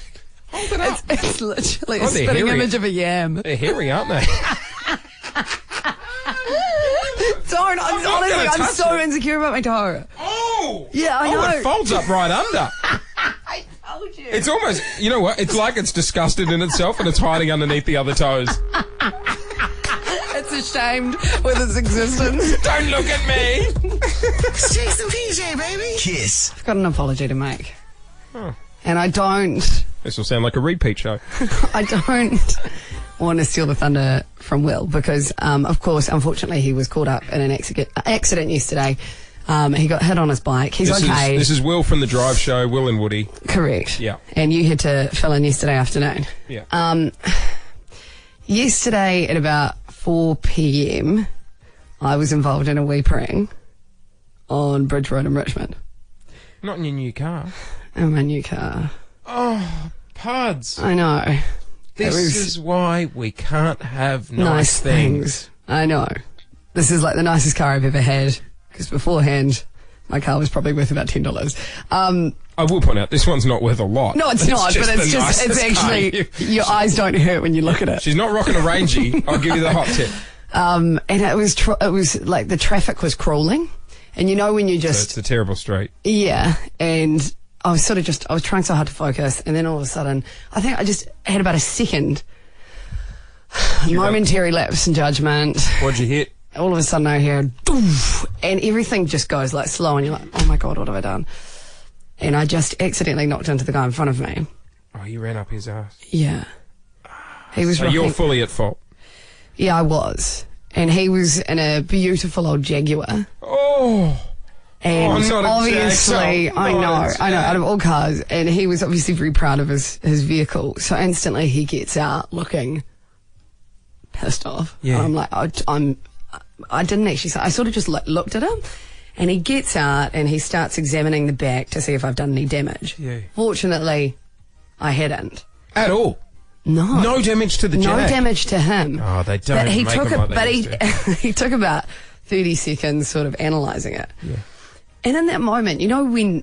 [SPEAKER 2] Hold it up.
[SPEAKER 3] It's literally a
[SPEAKER 2] Oh, they're
[SPEAKER 3] spitting
[SPEAKER 2] hairy.
[SPEAKER 3] image of a yam.
[SPEAKER 2] They're hairy, aren't they?
[SPEAKER 3] Don't.
[SPEAKER 2] I'm not
[SPEAKER 3] Honestly,
[SPEAKER 2] gonna
[SPEAKER 3] I'm
[SPEAKER 2] touch
[SPEAKER 3] so
[SPEAKER 2] it.
[SPEAKER 3] insecure about my toe.
[SPEAKER 2] Oh!
[SPEAKER 3] Yeah, I know.
[SPEAKER 2] Oh, it folds up right under.
[SPEAKER 3] I told you.
[SPEAKER 2] It's almost, you know what? It's like it's disgusted in itself and it's hiding underneath the other toes.
[SPEAKER 3] It's ashamed with its existence.
[SPEAKER 2] Don't look at me!
[SPEAKER 1] It's Jase and PJ, baby. Kiss.
[SPEAKER 3] I've got an apology to make.
[SPEAKER 2] Oh.
[SPEAKER 3] And I don't...
[SPEAKER 2] This will sound like a repeat show.
[SPEAKER 3] I don't want to steal the thunder from Will because, of course, unfortunately, he was caught up in an accident yesterday. He got hit on his bike. He's okay.
[SPEAKER 2] This is Will from the Drive Show, Will and Woody.
[SPEAKER 3] Correct.
[SPEAKER 2] Yeah.
[SPEAKER 3] And you had to fill in yesterday afternoon.
[SPEAKER 2] Yeah.
[SPEAKER 3] Yesterday at about 4 p.m, I was involved in a weepering on Bridge Road in Richmond.
[SPEAKER 2] Not in your new car.
[SPEAKER 3] In my new car.
[SPEAKER 2] Oh, Puds.
[SPEAKER 3] I know.
[SPEAKER 2] This is why we can't have nice
[SPEAKER 3] things. I know. This is like the nicest car I've ever had. Because beforehand, my car was probably worth about $10.
[SPEAKER 2] I will point out, this one's not worth a lot.
[SPEAKER 3] No, it's not, but it's
[SPEAKER 2] the
[SPEAKER 3] actually, your eyes don't hurt when you look at it.
[SPEAKER 2] She's not rocking a Rangy. I'll give you the hot tip.
[SPEAKER 3] And it was like the traffic was crawling. And you know when you just...
[SPEAKER 2] So it's a terrible street.
[SPEAKER 3] Yeah. And I was I was trying so hard to focus. And then all of a sudden, I think I just had about a second momentary lapse in judgment.
[SPEAKER 2] What'd you hit?
[SPEAKER 3] All of a sudden I hear, doof, and everything just goes like slow and you're like, oh my God, what have I done? And I just accidentally knocked into the guy in front of me.
[SPEAKER 2] Oh, you ran up his ass.
[SPEAKER 3] Yeah. He was
[SPEAKER 2] So you're fully at fault.
[SPEAKER 3] Yeah, I was. And he was in a beautiful old Jaguar.
[SPEAKER 2] Oh.
[SPEAKER 3] And
[SPEAKER 2] not a
[SPEAKER 3] obviously,
[SPEAKER 2] Jag,
[SPEAKER 3] I know,
[SPEAKER 2] not a
[SPEAKER 3] out of all cars. And he was obviously very proud of his vehicle. So instantly he gets out looking pissed off.
[SPEAKER 2] Yeah.
[SPEAKER 3] And I'm like, I didn't actually say, I sort of just looked at him and he gets out and he starts examining the back to see if I've done any damage.
[SPEAKER 2] Yeah.
[SPEAKER 3] Fortunately, I hadn't.
[SPEAKER 2] At all?
[SPEAKER 3] No.
[SPEAKER 2] No damage to the
[SPEAKER 3] No
[SPEAKER 2] Jag?
[SPEAKER 3] damage to him.
[SPEAKER 2] Oh, they don't
[SPEAKER 3] But he
[SPEAKER 2] make
[SPEAKER 3] took
[SPEAKER 2] them like they used to.
[SPEAKER 3] he took about 30 seconds sort of analysing it.
[SPEAKER 2] Yeah.
[SPEAKER 3] And in that moment, you know when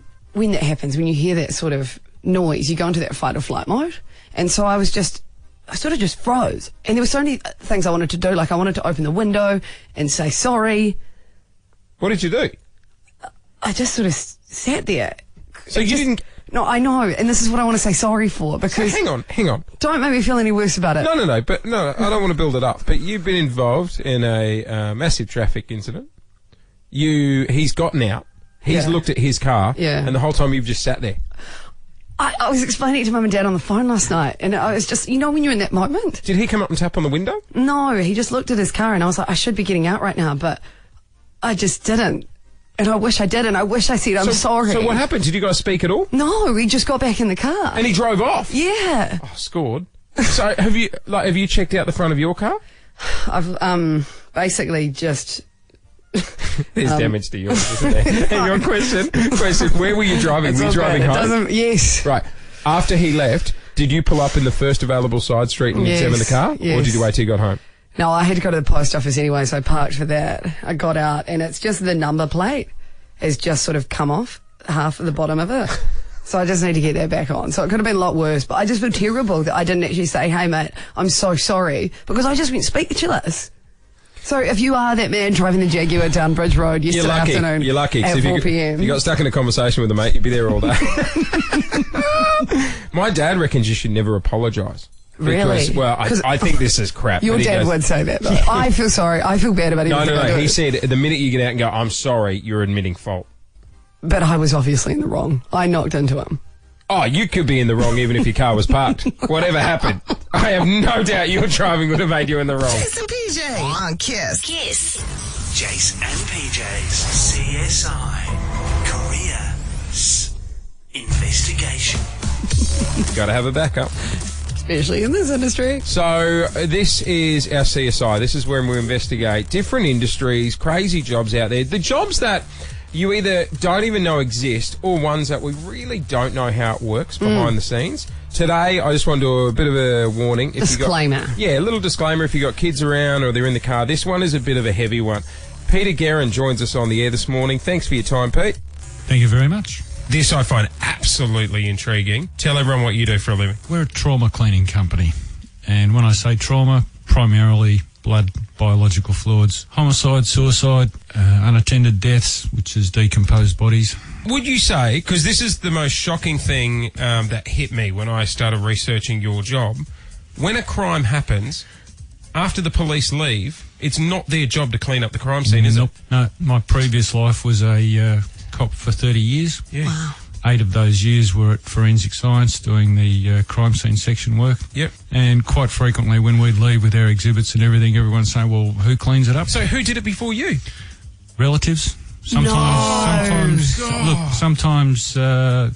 [SPEAKER 3] that happens, when you hear that sort of noise, you go into that fight or flight mode. And so I sort of just froze. And there were so many things I wanted to do. Like I wanted to open the window and say sorry.
[SPEAKER 2] What did you do?
[SPEAKER 3] I just sort of sat there.
[SPEAKER 2] So you didn't...
[SPEAKER 3] No, I know. And this is what I want to say sorry for because...
[SPEAKER 2] Hang on.
[SPEAKER 3] Don't make me feel any worse about it.
[SPEAKER 2] No, I don't want to build it up. But you've been involved in a massive traffic incident. He's gotten out. He's looked at his car.
[SPEAKER 3] Yeah.
[SPEAKER 2] And the whole time you've just sat there.
[SPEAKER 3] I was explaining it to Mum and Dad on the phone last night, and I was just, you know when you're in that moment?
[SPEAKER 2] Did he come up and tap on the window?
[SPEAKER 3] No, he just looked at his car, and I was like, I should be getting out right now, but I just didn't. And I wish I did, and I wish I said, I'm sorry.
[SPEAKER 2] So what happened? Did you guys speak at all?
[SPEAKER 3] No, we just got back in the car.
[SPEAKER 2] And he drove off?
[SPEAKER 3] Yeah.
[SPEAKER 2] Oh, scored. So have you checked out the front of your car?
[SPEAKER 3] I've basically just...
[SPEAKER 2] There's damage to yours, isn't there? Hang on, question. Where were you driving? Were you driving home?
[SPEAKER 3] Yes.
[SPEAKER 2] Right. After he left, did you pull up in the first available side street and examine the car?
[SPEAKER 3] Yes.
[SPEAKER 2] Or did you wait till you got home?
[SPEAKER 3] No, I had to go to the post office anyway, so I parked for that. I got out, and it's just the number plate has just sort of come off half of the bottom of it. So I just need to get that back on. So it could have been a lot worse, but I just feel terrible that I didn't actually say, hey, mate, I'm so sorry, because I just went speechless. So if you are that man driving the Jaguar down Bridge Road yesterday afternoon
[SPEAKER 2] You're lucky.
[SPEAKER 3] at 4 p.m.
[SPEAKER 2] If you got stuck in a conversation with a mate, you'd be there all day. My dad reckons you should never apologise.
[SPEAKER 3] Really?
[SPEAKER 2] Well, I think this is crap.
[SPEAKER 3] Your dad would say that, though. I feel sorry. I feel bad about everything I do.
[SPEAKER 2] He said the minute you get out and go, I'm sorry, you're admitting fault.
[SPEAKER 3] But I was obviously in the wrong. I knocked into him.
[SPEAKER 2] Oh, you could be in the wrong even if your car was parked. Whatever happened. I have no doubt your driving would have made you in the wrong.
[SPEAKER 1] Jase and PJ on Kiss.
[SPEAKER 13] Kiss.
[SPEAKER 15] Jase and PJ's CSI Career Investigation.
[SPEAKER 2] Got to have a backup.
[SPEAKER 3] Especially in this industry.
[SPEAKER 2] So this is our CSI. This is where we investigate different industries, crazy jobs out there. The jobs that you either don't even know exist or ones that we really don't know how it works behind the scenes. Today, I just want to do a bit of a warning.
[SPEAKER 3] Disclaimer.
[SPEAKER 2] A little disclaimer if you got kids around or they're in the car. This one is a bit of a heavy one. Peter Guerin joins us on the air this morning. Thanks for your time, Pete.
[SPEAKER 16] Thank you very much.
[SPEAKER 2] This I find absolutely intriguing. Tell everyone what you do for a living.
[SPEAKER 16] We're a trauma cleaning company. And when I say trauma, primarily blood, biological fluids, homicide, suicide, unattended deaths, which is decomposed bodies.
[SPEAKER 2] Would you say, because this is the most shocking thing that hit me when I started researching your job, when a crime happens, after the police leave, it's not their job to clean up the crime scene, is it?
[SPEAKER 16] No, my previous life was a cop for 30 years.
[SPEAKER 2] Yeah. Wow.
[SPEAKER 16] 8 of those years were at forensic science doing the crime scene section work.
[SPEAKER 2] Yep.
[SPEAKER 16] And quite frequently when we'd leave with our exhibits and everything, everyone's saying, well, who cleans it up?
[SPEAKER 2] So who did it before you?
[SPEAKER 16] Relatives. Sometimes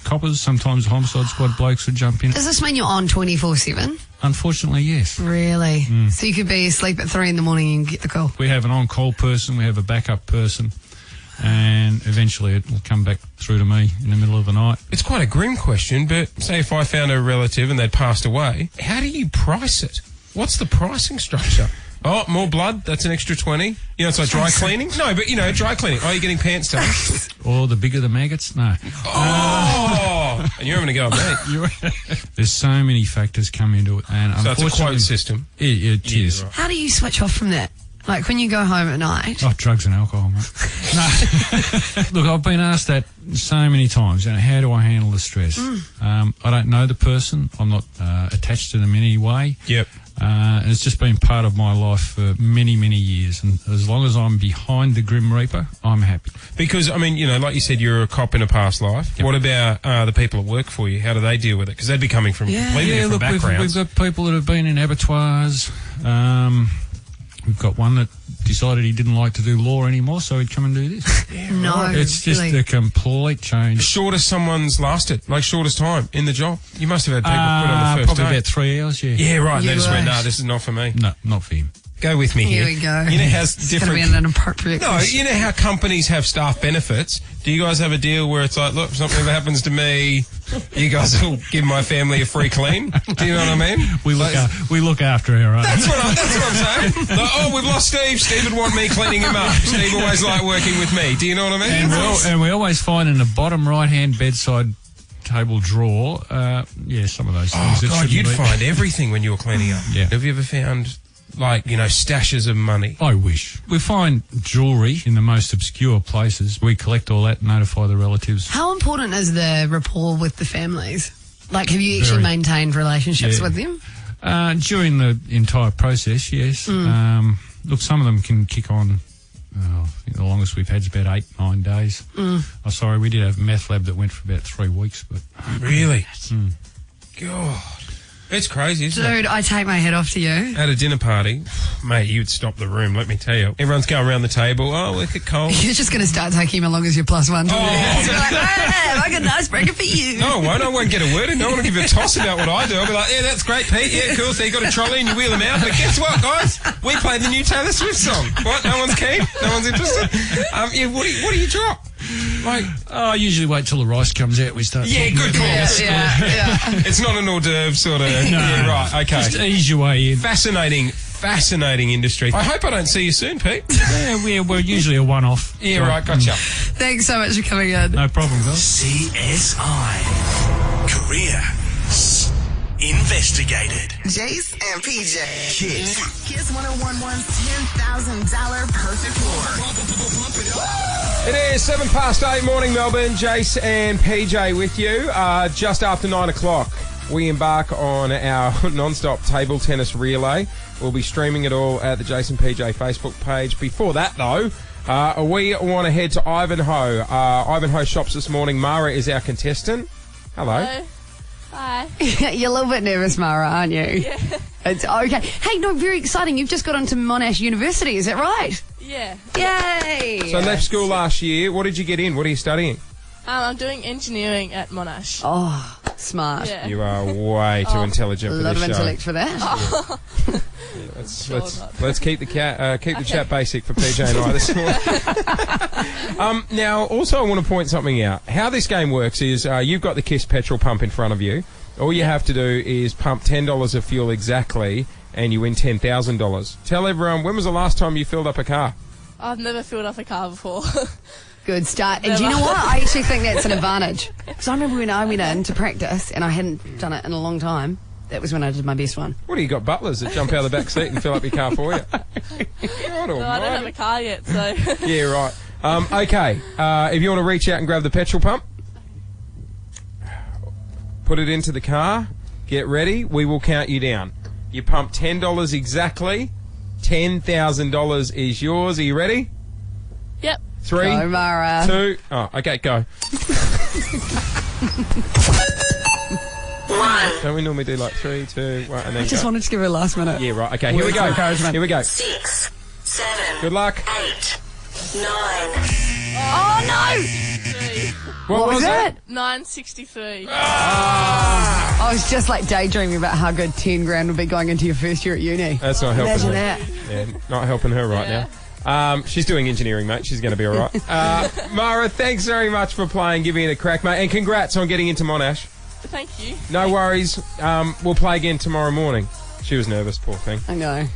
[SPEAKER 16] coppers, sometimes homicide squad blokes would jump in.
[SPEAKER 3] Does this mean you're on 24/7?
[SPEAKER 16] Unfortunately, yes.
[SPEAKER 3] Really? So you could be asleep at 3 in the morning and get the call?
[SPEAKER 16] We have an on-call person, we have a backup person, and eventually it will come back through to me in the middle of the night.
[SPEAKER 2] It's quite a grim question, but say if I found a relative and they'd passed away, how do you price it? What's the pricing structure? Oh, more blood, that's an extra 20. You know, it's like dry cleaning. No, but, you know, dry cleaning. Oh, you're getting pants done.
[SPEAKER 16] Or the bigger the maggots? No.
[SPEAKER 2] Oh! And you're having to go on me.
[SPEAKER 16] There's so many factors come into it. And
[SPEAKER 2] so it's a
[SPEAKER 16] unfortunately,
[SPEAKER 2] quote system.
[SPEAKER 16] It is.
[SPEAKER 2] Right.
[SPEAKER 3] How do you switch off from that? Like when you go home at night?
[SPEAKER 16] Oh, drugs and alcohol, mate. No. Look, I've been asked that so many times. You know, how do I handle the stress? I don't know the person. I'm not attached to them in any way.
[SPEAKER 2] Yep.
[SPEAKER 16] And it's just been part of my life for many, many years. And as long as I'm behind the Grim Reaper, I'm happy.
[SPEAKER 2] Because, I mean, you know, like you said, you're a cop in a past life. Yep. What about the people that work for you? How do they deal with it? Because they'd be coming from completely different backgrounds.
[SPEAKER 16] We've got people that have been in abattoirs. We've got one that decided he didn't like to do law anymore, so he'd come and do this.
[SPEAKER 3] No,
[SPEAKER 16] it's just a complete change.
[SPEAKER 2] Shortest someone's lasted, like shortest time in the job. You must have had people quit on the first
[SPEAKER 16] probably
[SPEAKER 2] day.
[SPEAKER 16] About 3 hours, yeah.
[SPEAKER 2] Yeah, right. They just went, no, this is not for me.
[SPEAKER 16] No, not for him.
[SPEAKER 2] Go with me here.
[SPEAKER 3] Here we go.
[SPEAKER 2] You know how
[SPEAKER 3] it's
[SPEAKER 2] different...
[SPEAKER 3] going to be an inappropriate question.
[SPEAKER 2] You know how companies have staff benefits? Do you guys have a deal where it's like, look, if something ever happens to me, you guys will give my family a free clean? Do you know what I mean?
[SPEAKER 16] We look after our own.
[SPEAKER 2] That's what I'm saying. Like, oh, we've lost Steve. Steve would want me cleaning him up. Steve always liked working with me. Do you know what I mean?
[SPEAKER 16] And we always find in the bottom right-hand bedside table drawer, some of those things.
[SPEAKER 2] Oh, God, you'd find everything when you were cleaning up.
[SPEAKER 16] Yeah.
[SPEAKER 2] Have you ever found... like, you know, stashes of money?
[SPEAKER 16] I wish. We find jewellery in the most obscure places. We collect all that and notify the relatives.
[SPEAKER 3] How important is the rapport with the families? Like, have you actually maintained relationships with them?
[SPEAKER 16] During the entire process, yes. Look, some of them can kick on. I think the longest we've had is about 8-9 days. Oh, sorry, we did have a meth lab that went for about 3 weeks. But
[SPEAKER 2] really? God. It's crazy, isn't it?
[SPEAKER 3] Dude, I take my head off to you.
[SPEAKER 2] At a dinner party, mate, you'd stop the room, let me tell you. Everyone's going around the table, oh, look at Cole.
[SPEAKER 3] You're just going to start taking him along as your +1.
[SPEAKER 2] Oh,
[SPEAKER 3] so like, I got an icebreaker for you.
[SPEAKER 2] No, I won't get a word in. No one will give you a toss about what I do. I'll be like, yeah, that's great, Pete. Yeah, cool. So you got a trolley and you wheel them out. But guess what, guys? We play the new Taylor Swift song. What? No one's keen? No one's interested? What do you drop? Like,
[SPEAKER 16] I usually wait till the rice comes out. We start.
[SPEAKER 2] Yeah, good call.
[SPEAKER 3] Yeah.
[SPEAKER 2] It's not an hors d'oeuvre sort of. No. Yeah, right. Okay.
[SPEAKER 16] Just ease your way in.
[SPEAKER 2] Fascinating industry. I hope I don't see you soon, Pete.
[SPEAKER 16] Yeah, we're usually a one-off.
[SPEAKER 2] Yeah, right. Gotcha.
[SPEAKER 3] Thanks so much for coming in.
[SPEAKER 16] No problem, guys.
[SPEAKER 15] CSI. Career investigated.
[SPEAKER 1] Jase and PJ. Kiss 101.1's $10,000 perfect floor.
[SPEAKER 2] It is 8:07 morning, Melbourne. Jase and PJ with you. Just after 9 o'clock, we embark on our non-stop table tennis relay. We'll be streaming it all at the Jase and PJ Facebook page. Before that, though, we want to head to Ivanhoe. Ivanhoe shops this morning. Mara is our contestant. Hello.
[SPEAKER 14] Hi.
[SPEAKER 3] You're a little bit nervous, Mara, aren't you?
[SPEAKER 14] Yeah.
[SPEAKER 3] It's okay. Hey, no, very exciting. You've just got onto Monash University, is that right?
[SPEAKER 14] Yeah.
[SPEAKER 3] Yay!
[SPEAKER 2] So left school last year. What did you get in? What are you studying?
[SPEAKER 14] I'm doing engineering at Monash.
[SPEAKER 3] Oh, smart.
[SPEAKER 14] Yeah.
[SPEAKER 2] You are way too intelligent for this show.
[SPEAKER 3] A lot of intellect for that.
[SPEAKER 2] Let's keep the chat basic for PJ and I this morning. Now, also, I want to point something out. How this game works is you've got the KISS petrol pump in front of you. All you have to do is pump $10 of fuel exactly, and you win $10,000. Tell everyone, when was the last time you filled up a car?
[SPEAKER 17] I've never filled up a car before.
[SPEAKER 3] Good start. And do you know what? I actually think that's an advantage. Because I remember when I went in to practice and I hadn't done it in a long time. That was when I did my best one.
[SPEAKER 2] What do you got, butlers that jump out of the back seat and fill up your car for you?
[SPEAKER 17] No, I don't have a car yet, so...
[SPEAKER 2] Yeah, right. Okay, if you want to reach out and grab the petrol pump, put it into the car, get ready, we will count you down. You pump $10 exactly, $10,000 is yours. Are you ready?
[SPEAKER 17] Yep.
[SPEAKER 2] 3,
[SPEAKER 3] Go, Mara.
[SPEAKER 2] 2, oh, okay, go.
[SPEAKER 1] 1.
[SPEAKER 2] Don't we normally do like 3, 2, 1, and then
[SPEAKER 3] I just wanted to give her a last minute.
[SPEAKER 2] Yeah, right, okay, here we go. Here we go.
[SPEAKER 1] 6, 7.
[SPEAKER 2] Good luck.
[SPEAKER 1] 8, 9.
[SPEAKER 3] Oh, no!
[SPEAKER 2] What was it?
[SPEAKER 17] 963.
[SPEAKER 3] I was just like daydreaming about how good 10 grand would be going into your first year at uni.
[SPEAKER 2] That's not helping
[SPEAKER 3] Imagine
[SPEAKER 2] her.
[SPEAKER 3] that.
[SPEAKER 2] Yeah, not helping her right now. She's doing engineering, mate. She's going to be all right. Mara, thanks very much for playing, giving it a crack, mate. And congrats on getting into Monash.
[SPEAKER 17] Thank you.
[SPEAKER 2] No worries. We'll play again tomorrow morning. She was nervous, poor thing.
[SPEAKER 3] I know.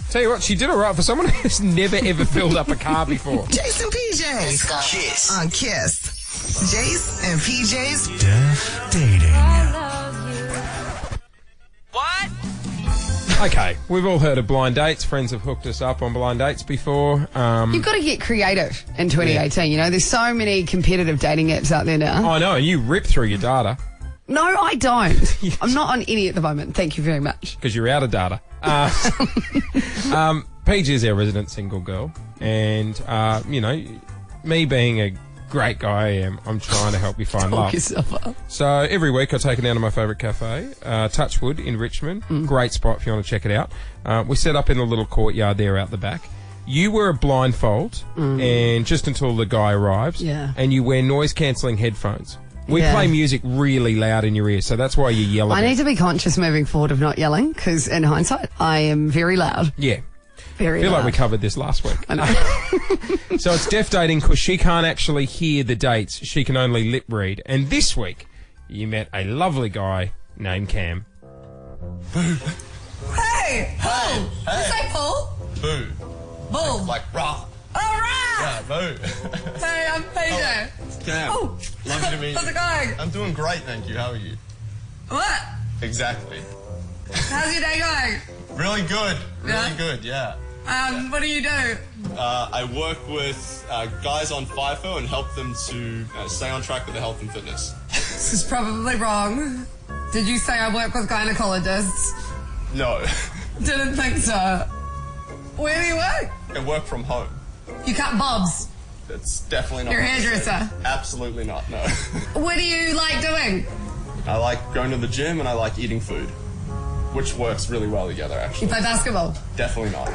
[SPEAKER 2] Tell you what, she did all right for someone who's never ever filled up a car before.
[SPEAKER 1] Jase and PJ.
[SPEAKER 15] Kiss.
[SPEAKER 1] On Kiss. Jase and PJ's
[SPEAKER 15] Deaf Dating.
[SPEAKER 1] What?
[SPEAKER 2] Okay, we've all heard of blind dates. Friends have hooked us up on blind dates before.
[SPEAKER 3] You've got to get creative in 2018. You know, there's so many competitive dating apps out there now.
[SPEAKER 2] I know, and you rip through your data.
[SPEAKER 3] No, I don't. I'm not on any at the moment. Thank you very much.
[SPEAKER 2] Because you're out of data. Paige is our resident single girl. And, you know, me being a great guy I am, I'm trying to help you find love.
[SPEAKER 3] Yourself up.
[SPEAKER 2] So every week I take her down to my favourite cafe, Touchwood in Richmond. Great spot if you want to check it out. We set up in a little courtyard there out the back. You wear a blindfold and just until the guy arrives.
[SPEAKER 3] Yeah.
[SPEAKER 2] And you wear noise-cancelling headphones. We play music really loud in your ear, so that's why you yell.
[SPEAKER 3] I need to be conscious moving forward of not yelling, because in hindsight, I am very loud.
[SPEAKER 2] Yeah.
[SPEAKER 3] Very
[SPEAKER 2] I feel
[SPEAKER 3] loud.
[SPEAKER 2] like we covered this last week.
[SPEAKER 3] I know.
[SPEAKER 2] So it's deaf dating because she can't actually hear the dates. She can only lip read. And this week, you met a lovely guy named Cam.
[SPEAKER 18] Hey! Hey! Did you say Paul?
[SPEAKER 19] Boo.
[SPEAKER 18] Bull.
[SPEAKER 19] Like rock.
[SPEAKER 18] All right!
[SPEAKER 19] Yeah, boo.
[SPEAKER 18] Hey, I'm PJ.
[SPEAKER 19] Cam.
[SPEAKER 18] Oh.
[SPEAKER 19] Lovely to meet you.
[SPEAKER 18] How's it going?
[SPEAKER 19] I'm doing great, thank you. How are you?
[SPEAKER 18] What?
[SPEAKER 19] Exactly.
[SPEAKER 18] How's your day going?
[SPEAKER 19] Really good. Really
[SPEAKER 18] Yeah?
[SPEAKER 19] good, yeah.
[SPEAKER 18] What do you do?
[SPEAKER 19] I work with guys on FIFO and help them to stay on track with their health and fitness.
[SPEAKER 18] This is probably wrong. Did you say I work with gynecologists?
[SPEAKER 19] No.
[SPEAKER 18] Didn't think so. Where do you work?
[SPEAKER 19] I work from home.
[SPEAKER 18] You cut bobs.
[SPEAKER 19] That's definitely not
[SPEAKER 18] You're a
[SPEAKER 19] what I said.
[SPEAKER 18] hairdresser.
[SPEAKER 19] Absolutely not, no.
[SPEAKER 18] What do you like doing?
[SPEAKER 19] I like going to the gym and I like eating food, which works really well together,
[SPEAKER 18] You
[SPEAKER 19] actually.
[SPEAKER 18] play basketball.
[SPEAKER 19] Definitely not.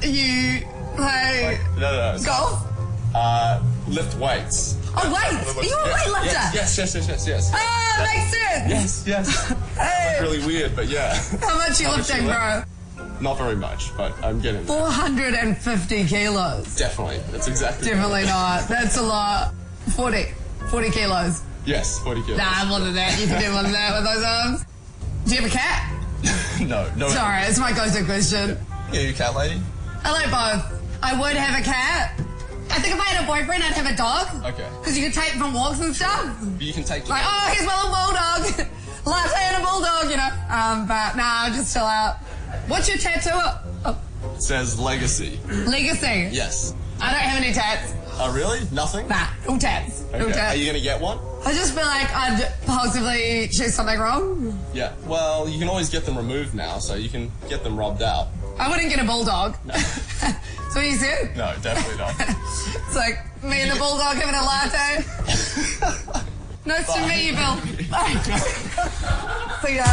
[SPEAKER 18] You play
[SPEAKER 19] No.
[SPEAKER 18] golf?
[SPEAKER 19] Lift weights.
[SPEAKER 18] Oh, weights! Are you a weightlifter?
[SPEAKER 19] Yes.
[SPEAKER 18] Ah, makes sense.
[SPEAKER 19] Yes.
[SPEAKER 18] Hey,
[SPEAKER 19] It's really weird, but yeah.
[SPEAKER 18] how much you
[SPEAKER 19] How much
[SPEAKER 18] lifting,
[SPEAKER 19] you
[SPEAKER 18] bro?
[SPEAKER 19] Not very much, but I'm getting there.
[SPEAKER 18] 450 kilos.
[SPEAKER 19] Definitely. That's exactly.
[SPEAKER 18] Definitely not. That's a lot. 40 kilos.
[SPEAKER 19] Yes, 40 kilos.
[SPEAKER 18] Nah, more than that. You can do more than that with those arms. Do you have a cat?
[SPEAKER 19] No.
[SPEAKER 18] Sorry, it's my go-to question.
[SPEAKER 19] Yeah, you a cat lady?
[SPEAKER 18] I like both. I would have a cat. I think if I had a boyfriend, I'd have a dog.
[SPEAKER 19] Okay.
[SPEAKER 18] Because you could take them for walks and stuff.
[SPEAKER 19] You can take.
[SPEAKER 18] Like, oh, here's my little bulldog. Latte and a bulldog, you know. But nah, just chill out. What's your tattoo? Oh,
[SPEAKER 19] It says legacy.
[SPEAKER 18] legacy.
[SPEAKER 19] Yes.
[SPEAKER 18] I don't have any tats.
[SPEAKER 19] Oh, really? Nothing?
[SPEAKER 18] Nah, no tats. No
[SPEAKER 19] Okay. Are
[SPEAKER 18] tats.
[SPEAKER 19] you gonna get one?
[SPEAKER 18] I just feel like I'd possibly choose something wrong.
[SPEAKER 19] Yeah. Well, you can always get them removed now, so you can get them rubbed out.
[SPEAKER 18] I wouldn't get a bulldog.
[SPEAKER 19] No.
[SPEAKER 18] So you said?
[SPEAKER 19] No, definitely not.
[SPEAKER 18] It's like me and the bulldog having a latte. Nice to meet you, Bill. Bye. See ya.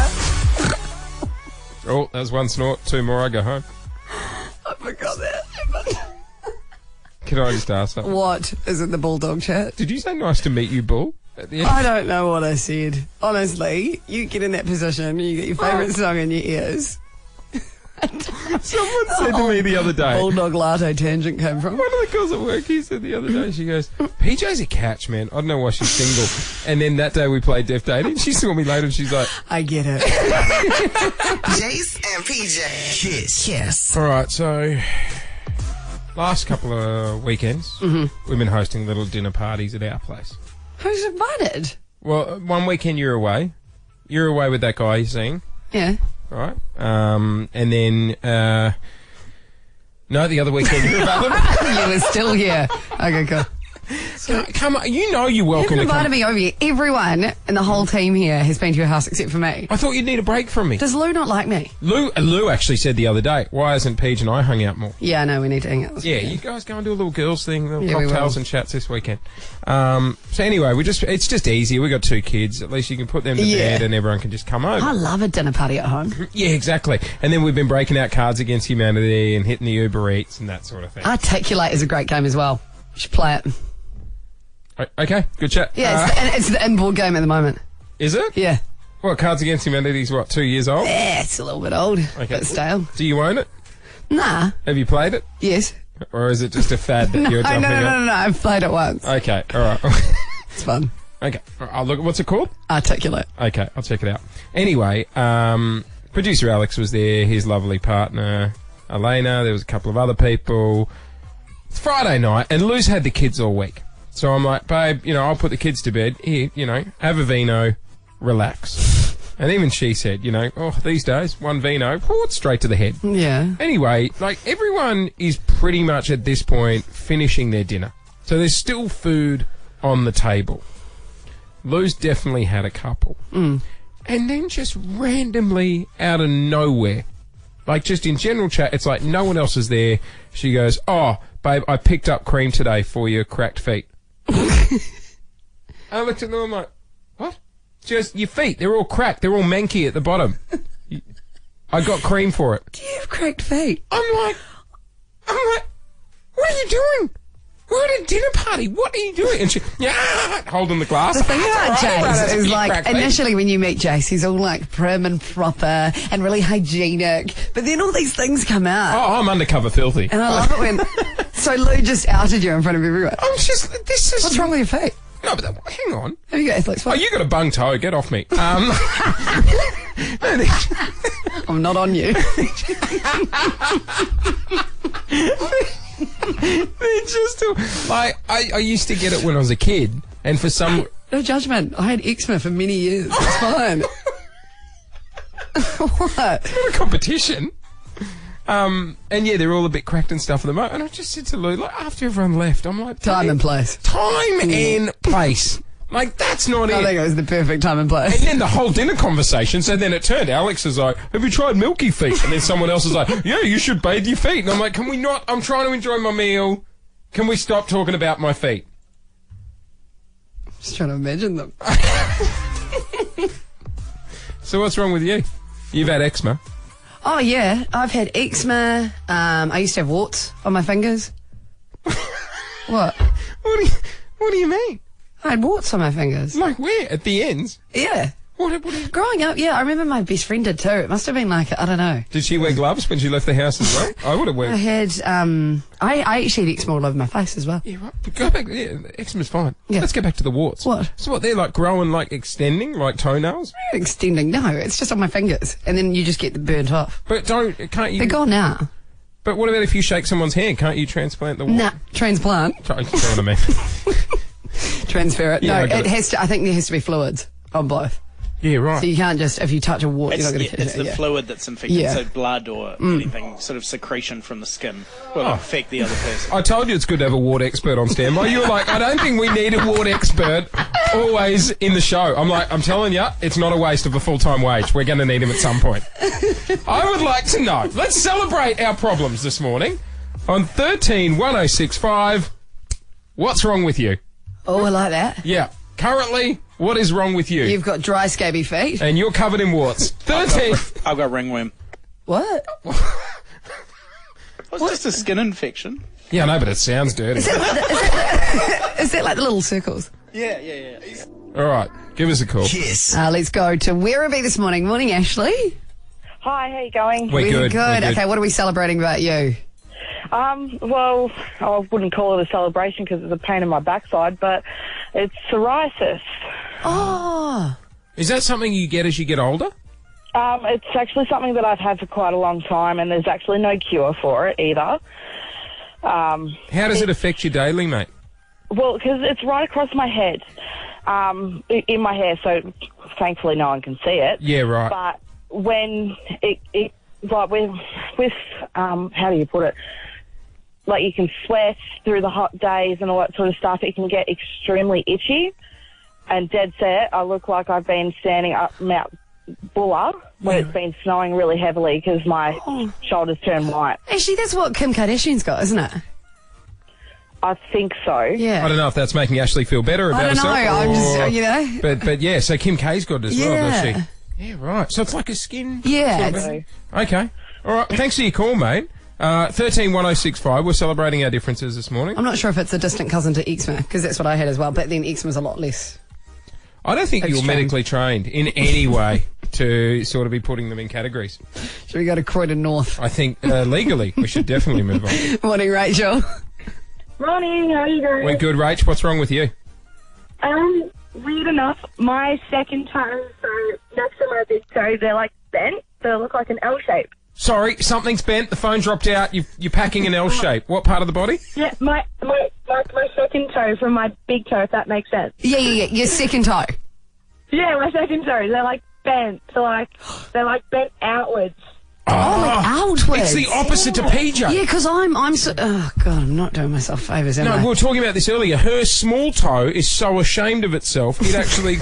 [SPEAKER 2] Oh, there's one snort. 2 more, I go home.
[SPEAKER 3] I forgot that.
[SPEAKER 2] Can I just ask something?
[SPEAKER 3] What is in the bulldog chat?
[SPEAKER 2] Did you say nice to meet you, Bull? At the end?
[SPEAKER 3] I don't know what I said. Honestly, you get in that position, you get your favourite song in your ears.
[SPEAKER 2] Someone said to me the other day.
[SPEAKER 3] Bulldog latte tangent came from.
[SPEAKER 2] One of the girls at work, he said the other day, she goes, PJ's a catch, man. I don't know why she's single. And then that day we played Deaf Dating. She saw me later and she's like,
[SPEAKER 3] I get it.
[SPEAKER 1] Jase and PJ.
[SPEAKER 15] Kiss.
[SPEAKER 1] Kiss.
[SPEAKER 2] all right, so last couple of weekends, we've been hosting little dinner parties at our place.
[SPEAKER 3] Who's invited?
[SPEAKER 2] Well, one weekend you're away. You're away with that guy you're seeing.
[SPEAKER 3] Yeah.
[SPEAKER 2] All right. And then, no, the other weekend you're available.
[SPEAKER 3] You were still here. Okay, cool.
[SPEAKER 2] Come on, you know you're welcome
[SPEAKER 3] You've
[SPEAKER 2] to come.
[SPEAKER 3] invited me over here. Everyone in the whole team here has been to your house except for me.
[SPEAKER 2] I thought you'd need a break from me.
[SPEAKER 3] Does Lou not like me?
[SPEAKER 2] Lou actually said the other day, why hasn't Paige and I hung out more?
[SPEAKER 3] Yeah, I know, we need to hang out this
[SPEAKER 2] Yeah,
[SPEAKER 3] weekend.
[SPEAKER 2] you guys go and do a little girls thing, little
[SPEAKER 3] Yeah, we
[SPEAKER 2] cocktails
[SPEAKER 3] will.
[SPEAKER 2] and chats this weekend. So anyway, it's just easy. We got 2 kids. At least you can put them to bed and everyone can just come over.
[SPEAKER 3] I love a dinner party at home.
[SPEAKER 2] Yeah, exactly. And then we've been breaking out Cards Against Humanity and hitting the Uber Eats and that sort of thing.
[SPEAKER 3] Articulate is a great game as well. You should play it.
[SPEAKER 2] Okay, good chat.
[SPEAKER 3] Yeah, it's the inboard game at the moment.
[SPEAKER 2] Is it?
[SPEAKER 3] Yeah.
[SPEAKER 2] What, Cards Against Humanity is what, 2 years old?
[SPEAKER 3] Yeah, it's a little bit old.
[SPEAKER 2] Okay.
[SPEAKER 3] Bit stale.
[SPEAKER 2] Do you own it?
[SPEAKER 3] Nah.
[SPEAKER 2] Have you played it?
[SPEAKER 3] Yes.
[SPEAKER 2] Or is it just a fad that
[SPEAKER 3] No,
[SPEAKER 2] you're jumping on?
[SPEAKER 3] no. I've played it once.
[SPEAKER 2] Okay, all right.
[SPEAKER 3] It's fun.
[SPEAKER 2] Okay, I'll look. What's it called?
[SPEAKER 3] Articulate.
[SPEAKER 2] Okay, I'll check it out. Anyway, producer Alex was there, his lovely partner Elena, there was a couple of other people. It's Friday night, and Lou's had the kids all week. So I'm like, babe, I'll put the kids to bed. Here, have a vino, relax. And even she said, these days, one vino, it's straight to the head.
[SPEAKER 3] Yeah.
[SPEAKER 2] Anyway, everyone is pretty much at this point finishing their dinner. So there's still food on the table. Lou's definitely had a couple. And then just randomly out of nowhere, just in general chat, it's like no one else is there. She goes, oh, babe, I picked up cream today for your cracked feet. I looked at Lou, I'm like, what? She goes, your feet, they're all cracked. They're all manky at the bottom. I got cream for it.
[SPEAKER 3] Do you have cracked feet?
[SPEAKER 2] I'm like, what are you doing? We're at a dinner party. What are you doing? And she, holding the glass.
[SPEAKER 3] The thing about Jase is
[SPEAKER 2] cracked feet.
[SPEAKER 3] initially when you meet Jase, he's all prim and proper and really hygienic. But then all these things come out.
[SPEAKER 2] Oh, I'm undercover filthy.
[SPEAKER 3] And I love it when... So Lou just outed you in front of everyone.
[SPEAKER 2] What's
[SPEAKER 3] wrong with your feet?
[SPEAKER 2] No, but hang on.
[SPEAKER 3] Have you got athlete's foot?
[SPEAKER 2] Oh, you got a bung toe. Get off me.
[SPEAKER 3] I'm not on you.
[SPEAKER 2] They're just I used to get it when I was a kid, and for some...
[SPEAKER 3] No judgment. I had eczema for many years. It's fine. What?
[SPEAKER 2] It's not a competition. And yeah, they're all a bit cracked and stuff at the moment. And I just said to Lou, after everyone left, I'm like...
[SPEAKER 3] Time and place.
[SPEAKER 2] Time and place. That's not it.
[SPEAKER 3] I think it was the perfect time and place.
[SPEAKER 2] And then the whole dinner conversation, so then it turned, Alex is like, have you tried milky feet? And then someone else is like, yeah, you should bathe your feet. And I'm like, can we not? I'm trying to enjoy my meal. Can we stop talking about my feet?
[SPEAKER 3] Just trying to imagine them.
[SPEAKER 2] So what's wrong with you? You've had eczema.
[SPEAKER 3] Oh, yeah. I've had eczema. I used to have warts on my fingers. What?
[SPEAKER 2] What do you mean?
[SPEAKER 3] I had warts on my fingers.
[SPEAKER 2] Like where? At the ends?
[SPEAKER 3] Yeah.
[SPEAKER 2] What
[SPEAKER 3] Growing up, yeah. I remember my best friend did too. It must have been I don't know.
[SPEAKER 2] Did she wear gloves when she left the house as well? I would have worn.
[SPEAKER 3] I had, I actually had eczema all over my face as well.
[SPEAKER 2] Yeah, right. Go back. Yeah, eczema's fine.
[SPEAKER 3] Yeah.
[SPEAKER 2] Let's go back to the warts.
[SPEAKER 3] What?
[SPEAKER 2] So what, they're growing, extending, like toenails?
[SPEAKER 3] Extending? No, it's just on my fingers. And then you just get burnt off.
[SPEAKER 2] But can't you...
[SPEAKER 3] They're gone now.
[SPEAKER 2] But what about if you shake someone's hand? Can't you transplant the wart?
[SPEAKER 3] Nah, transplant.
[SPEAKER 2] You know what I mean?
[SPEAKER 3] Transfer it.
[SPEAKER 2] Yeah,
[SPEAKER 3] No, it has to, I think there has to be fluids on both.
[SPEAKER 2] Yeah, right.
[SPEAKER 3] So you can't just, if you touch a wart, you're not going to catch
[SPEAKER 20] It's
[SPEAKER 3] it.
[SPEAKER 20] the fluid that's infected,
[SPEAKER 3] Yeah.
[SPEAKER 20] so blood or anything, sort of secretion from the skin will affect the other person.
[SPEAKER 2] I told you it's good to have a wart expert on standby. You were like, I don't think we need a wart expert always in the show. I'm like, I'm telling you, it's not a waste of a full-time wage. We're going to need him at some point. I would like to know. Let's celebrate our problems this morning. On 13-1065, what's wrong with you?
[SPEAKER 3] Oh, I like that.
[SPEAKER 2] Yeah. Currently, what is wrong with you?
[SPEAKER 3] You've got dry, scabby feet.
[SPEAKER 2] And you're covered in warts. 13.
[SPEAKER 20] I've got ringworm.
[SPEAKER 3] What?
[SPEAKER 20] It's just a skin infection.
[SPEAKER 2] Yeah, I know, but it sounds dirty.
[SPEAKER 3] Is that like the little circles?
[SPEAKER 20] Yeah.
[SPEAKER 2] All right, give us a call.
[SPEAKER 3] Yes. Let's go to Werribee this morning. Morning, Ashley.
[SPEAKER 14] Hi, how you going?
[SPEAKER 2] We're good.
[SPEAKER 3] Okay, what are we celebrating about you?
[SPEAKER 14] Well, I wouldn't call it a celebration because it's a pain in my backside, but it's psoriasis.
[SPEAKER 3] Oh.
[SPEAKER 2] Is that something you get as you get older?
[SPEAKER 14] It's actually something that I've had for quite a long time, and there's actually no cure for it either.
[SPEAKER 2] How does it affect you daily, mate?
[SPEAKER 14] Well, because it's right across my head, in my hair, so thankfully no one can see it.
[SPEAKER 2] Yeah, right.
[SPEAKER 14] But when it like with how do you put it? Like you can sweat through the hot days and all that sort of stuff. It can get extremely itchy, and dead set, I look like I've been standing up Mount Buller when it's been snowing really heavily because my shoulders turn white.
[SPEAKER 3] Actually, that's what Kim Kardashian's got, isn't it?
[SPEAKER 14] I think so.
[SPEAKER 3] Yeah.
[SPEAKER 2] I don't know if that's making Ashley feel better about herself.
[SPEAKER 3] I don't know. I'm just,
[SPEAKER 2] But yeah, so Kim K's got it as well, does
[SPEAKER 3] Yeah.
[SPEAKER 2] she? Yeah, right. So it's like a skin.
[SPEAKER 3] Yeah.
[SPEAKER 2] sort of thing? Okay. All right. Thanks for your call, mate. 131065. We're celebrating our differences this morning.
[SPEAKER 3] I'm not sure if it's a distant cousin to eczema, because that's what I had as well, but then eczema's a lot less.
[SPEAKER 2] I don't think you're medically trained in any way to sort of be putting them in categories.
[SPEAKER 3] Should we go to Croydon North?
[SPEAKER 2] I think legally we should definitely move on.
[SPEAKER 3] Morning, Rachel.
[SPEAKER 21] Morning, how are you doing?
[SPEAKER 2] We're good, Rach. What's wrong with you?
[SPEAKER 21] Weird enough, my second toe, so next to my big toe, they're like bent. They look like an L shape.
[SPEAKER 2] Sorry, something's bent. The phone dropped out. You're packing an L shape. What part of the body?
[SPEAKER 21] Yeah, my second toe from my big toe, if that makes sense.
[SPEAKER 3] Yeah. Your second toe.
[SPEAKER 21] Yeah, my second toe. They're like bent. So they're like bent outwards.
[SPEAKER 3] Like outwards.
[SPEAKER 2] It's the opposite to PJ.
[SPEAKER 3] Yeah, because I'm so... Oh, God, I'm not doing myself favours, am I?
[SPEAKER 2] No, we were talking about this earlier. Her small toe is so ashamed of itself, it actually...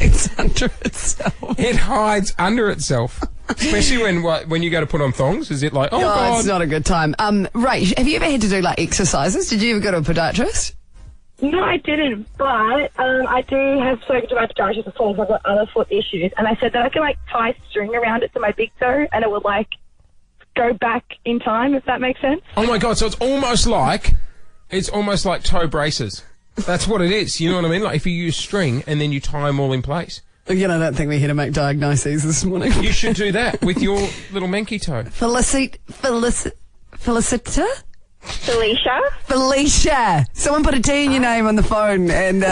[SPEAKER 3] It's under itself.
[SPEAKER 2] It hides under itself. Especially when you go to put on thongs. Is it like, oh, God.
[SPEAKER 3] It's not a good time. Rach, have you ever had to do, like, exercises? Did you ever go to a podiatrist?
[SPEAKER 21] No, I didn't, but I do have spoken to my podiatrist before because I've got other foot issues, and I said that I can, like, tie string around it to my big toe, and it would, like, go back in time, if that makes sense.
[SPEAKER 2] Oh, my God, so it's almost like toe braces. That's what it is, you know what I mean? Like, if you use string and then you tie them all in place.
[SPEAKER 3] Again, I don't think we're here to make diagnoses this morning.
[SPEAKER 2] You should do that with your little menky toe.
[SPEAKER 3] Felicita?
[SPEAKER 21] Felicia.
[SPEAKER 3] Someone put a T in your name on the phone and...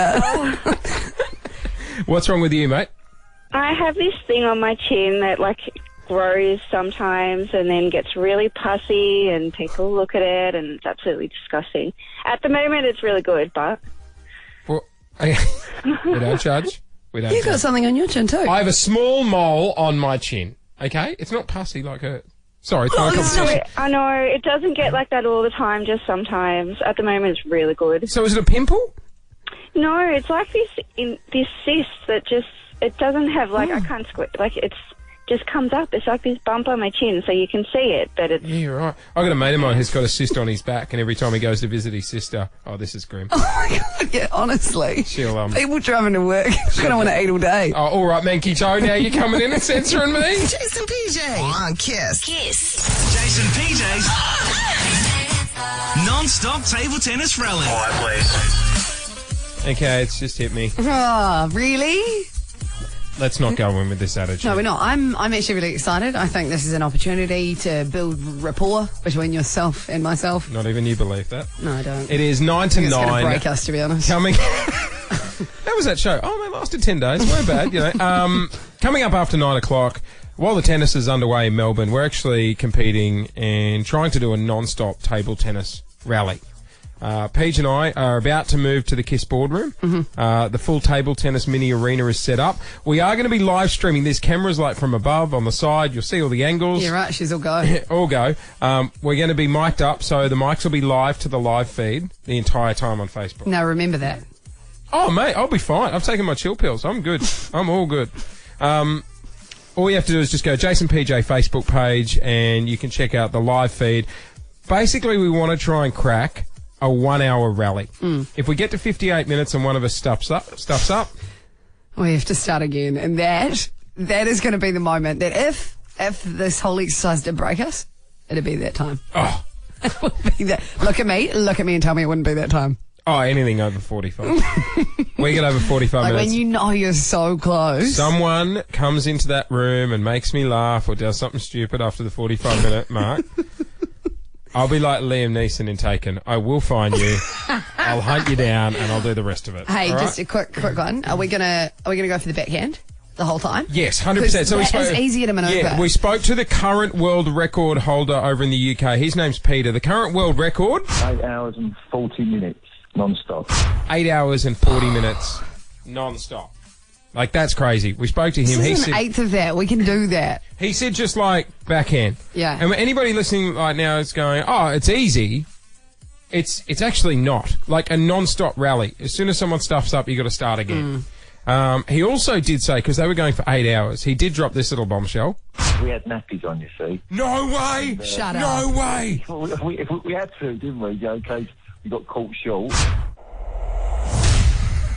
[SPEAKER 2] What's wrong with you, mate?
[SPEAKER 22] I have this thing on my chin that, like, grows sometimes and then gets really pussy and people look at it and it's absolutely disgusting. At the moment, it's really good, but...
[SPEAKER 2] Well, we don't judge.
[SPEAKER 3] You've got something on your chin too.
[SPEAKER 2] I have a small mole on my chin, okay? It's not pussy like her. Sorry, it's not a competition.
[SPEAKER 22] I know, it doesn't get like that all the time, just sometimes. At the moment, it's really good.
[SPEAKER 2] So is it a pimple?
[SPEAKER 22] No, it's like this cyst that just, it doesn't have, like, I can't squint, like, it's just comes up. It's like this bump on my chin, so you can see it, but it's...
[SPEAKER 2] Yeah, you're right. I've got a mate of mine who's got a cyst on his back, and every time he goes to visit his sister, oh, this is grim.
[SPEAKER 3] Oh, my God, yeah, honestly.
[SPEAKER 2] She'll,
[SPEAKER 3] People driving to work, I don't want to eat all day.
[SPEAKER 2] Oh, all right, Manky Toe, now you're coming in and censoring me?
[SPEAKER 1] Jase and PJ on Kiss.
[SPEAKER 15] Jase and PJ's non-stop table tennis rally. Quiet, please.
[SPEAKER 2] Okay, it's just hit me.
[SPEAKER 3] Oh, really?
[SPEAKER 2] Let's not go in with this attitude.
[SPEAKER 3] No, we're not. I'm actually really excited. I think this is an opportunity to build rapport between yourself and myself.
[SPEAKER 2] Not even you believe that.
[SPEAKER 3] No, I don't.
[SPEAKER 2] It is 9 to 9.
[SPEAKER 3] It's going to break us, to be honest.
[SPEAKER 2] Coming... How was that show? Oh, it lasted 10 days. We're bad, you know. Coming up after 9 o'clock, while the tennis is underway in Melbourne, we're actually competing and trying to do a non-stop table tennis rally. Paige and I are about to move to the Kiss boardroom. The full table tennis mini arena is set up. We are going to be live streaming. There's cameras like from above, on the side. You'll see all the angles.
[SPEAKER 3] Yeah, right. She's all go.
[SPEAKER 2] All go. We're going to be mic'd up, so the mics will be live to the live feed the entire time on Facebook.
[SPEAKER 3] Now, remember that.
[SPEAKER 2] Oh, mate, I'll be fine. I've taken my chill pills. I'm good. I'm all good. All you have to do is just go Jase and PJ Facebook page, and you can check out the live feed. Basically, we want to try and crack a 1 hour rally. If we get to 58 minutes and one of us stuffs up,
[SPEAKER 3] we have to start again. And that is going to be the moment that if this whole exercise did break us, it'd be that time.
[SPEAKER 2] Oh.
[SPEAKER 3] It would be that. Look at me and tell me it wouldn't be that time.
[SPEAKER 2] Oh, anything over 45. We get over 45
[SPEAKER 3] like
[SPEAKER 2] minutes.
[SPEAKER 3] when you know you're so close.
[SPEAKER 2] Someone comes into that room and makes me laugh or does something stupid after the 45-minute mark. I'll be like Liam Neeson in Taken. I will find you. I'll hunt you down, and I'll do the rest of it.
[SPEAKER 3] Hey,
[SPEAKER 2] all
[SPEAKER 3] just
[SPEAKER 2] right?
[SPEAKER 3] a quick one. Are we gonna go for the backhand? the whole time?
[SPEAKER 2] Yes, 100%. So
[SPEAKER 3] that is easier to manoeuvre.
[SPEAKER 2] Yeah, we spoke to the current world record holder over in the UK. His name's Peter. The current world record?
[SPEAKER 12] 8 hours and 40 minutes non-stop.
[SPEAKER 2] 8 hours and 40 minutes non-stop. Like, that's crazy. We spoke to him.
[SPEAKER 3] This
[SPEAKER 2] He
[SPEAKER 3] is
[SPEAKER 2] said
[SPEAKER 3] an eighth of that. We can do that.
[SPEAKER 2] He said just like backhand.
[SPEAKER 3] Yeah.
[SPEAKER 2] And anybody listening right now is going, oh, it's easy. It's actually not. Like a non-stop rally. As soon as someone stuffs up, you got to start again. He also did say, because they were going for 8 hours, he did drop this little bombshell.
[SPEAKER 12] We had nappies on, you see.
[SPEAKER 2] No way!
[SPEAKER 3] Shut up.
[SPEAKER 2] No way!
[SPEAKER 12] We had to, didn't we, in case we got caught short.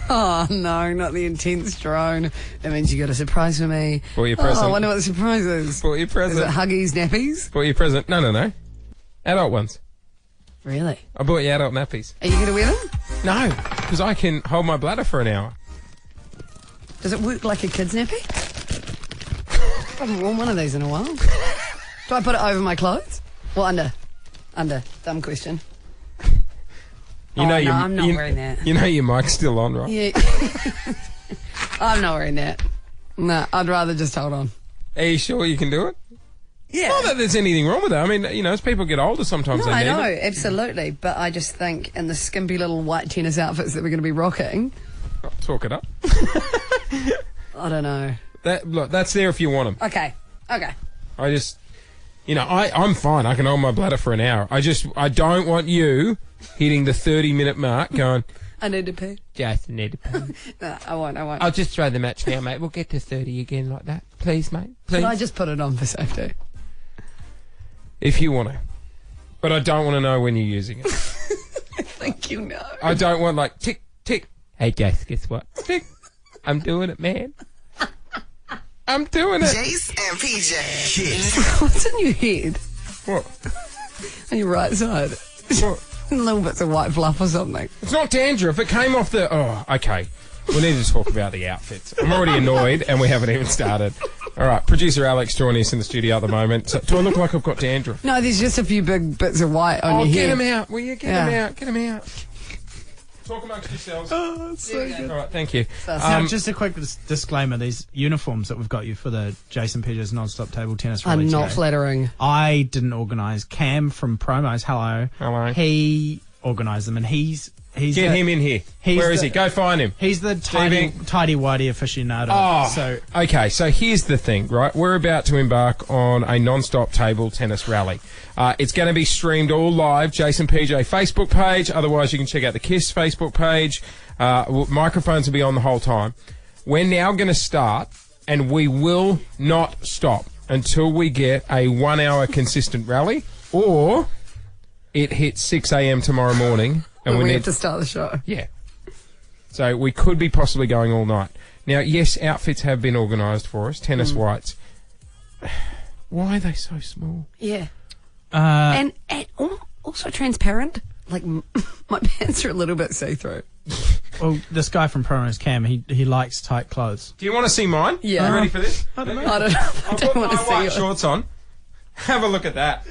[SPEAKER 3] Oh, no, not the intense drone. That means you got a surprise for me.
[SPEAKER 2] Bought your present.
[SPEAKER 3] Oh, I wonder what the surprise is.
[SPEAKER 2] Bought your present.
[SPEAKER 3] Is it Huggies nappies?
[SPEAKER 2] Bought your present. No. Adult ones.
[SPEAKER 3] Really?
[SPEAKER 2] I bought you adult nappies.
[SPEAKER 3] Are you going to wear them?
[SPEAKER 2] No, because I can hold my bladder for an hour.
[SPEAKER 3] Does it work like a kid's nappy? I haven't worn one of these in a while. Do I put it over my clothes? Or under? Under. Dumb question. I'm not wearing that.
[SPEAKER 2] You know your mic's still on, right?
[SPEAKER 3] Yeah. I'm not wearing that. No, I'd rather just hold on.
[SPEAKER 2] Are you sure you can do it?
[SPEAKER 3] Yeah.
[SPEAKER 2] Not that there's anything wrong with it. I mean, as people get older, sometimes
[SPEAKER 3] No,
[SPEAKER 2] they
[SPEAKER 3] I
[SPEAKER 2] need
[SPEAKER 3] know,
[SPEAKER 2] it.
[SPEAKER 3] absolutely. But I just think in the skimpy little white tennis outfits that we're going to be rocking...
[SPEAKER 2] Oh, talk it up.
[SPEAKER 3] I don't know.
[SPEAKER 2] Look, that's there if you want them.
[SPEAKER 3] Okay.
[SPEAKER 2] I just... I'm fine. I can hold my bladder for an hour. I don't want you hitting the 30-minute mark going...
[SPEAKER 3] I need to pee.
[SPEAKER 2] Jason, need to pee.
[SPEAKER 3] No, I won't.
[SPEAKER 2] I'll just throw the match now, mate. We'll get to 30 again like that. Please, mate. Please.
[SPEAKER 3] Can I just put it on for safety?
[SPEAKER 2] If you want to. But I don't want to know when you're using it.
[SPEAKER 3] I think you know.
[SPEAKER 2] I don't want like, tick, tick. Hey, Jace, guess what? Tick. I'm doing it, man. I'm doing it.
[SPEAKER 1] Jase and PJ.
[SPEAKER 3] What's in your head?
[SPEAKER 2] What?
[SPEAKER 3] On your right side.
[SPEAKER 2] What?
[SPEAKER 3] Little bits of white fluff or something.
[SPEAKER 2] It's not dandruff. It came off the... Oh, okay. We need to talk about the outfits. I'm already annoyed and we haven't even started. All right, producer Alex joining us in the studio at the moment. So, do I look like I've got dandruff?
[SPEAKER 3] No, there's just a few big bits of white on your
[SPEAKER 2] get
[SPEAKER 3] head.
[SPEAKER 2] them out. Will you get them out? Get them out. Talk amongst yourselves.
[SPEAKER 3] Oh, that's so good.
[SPEAKER 2] All right, thank you.
[SPEAKER 20] Now, just a quick disclaimer, these uniforms that we've got you for the Jase and PJ's non-stop table tennis rally
[SPEAKER 3] I'm not
[SPEAKER 20] today,
[SPEAKER 3] flattering.
[SPEAKER 20] I didn't organise. Cam from Promos, hello. He organised them, and he's
[SPEAKER 2] Get him in here. Where is he? Go find him.
[SPEAKER 20] He's the tidy-whitey aficionado.
[SPEAKER 2] Oh, okay. So here's the thing, right? We're about to embark on a non-stop table tennis rally. It's going to be streamed all live, Jase and PJ Facebook page. Otherwise, you can check out the KISS Facebook page. Microphones will be on the whole time. We're now going to start, and we will not stop until we get a 1 hour consistent rally, or it hits 6 a.m. tomorrow morning.
[SPEAKER 3] And we have to start the show.
[SPEAKER 2] Yeah. So we could be possibly going all night. Now, yes, outfits have been organised for us. Tennis whites. Why are they so small?
[SPEAKER 3] Yeah. And also transparent. Like, my pants are a little bit see-through.
[SPEAKER 20] Well, this guy from Promos, Cam, he likes tight clothes.
[SPEAKER 2] Do you want to see mine?
[SPEAKER 3] Yeah.
[SPEAKER 2] Are you ready for this?
[SPEAKER 3] I don't know.
[SPEAKER 2] I'll put
[SPEAKER 3] want to
[SPEAKER 2] my
[SPEAKER 3] see
[SPEAKER 2] white
[SPEAKER 3] it.
[SPEAKER 2] shorts on. Have a look at that.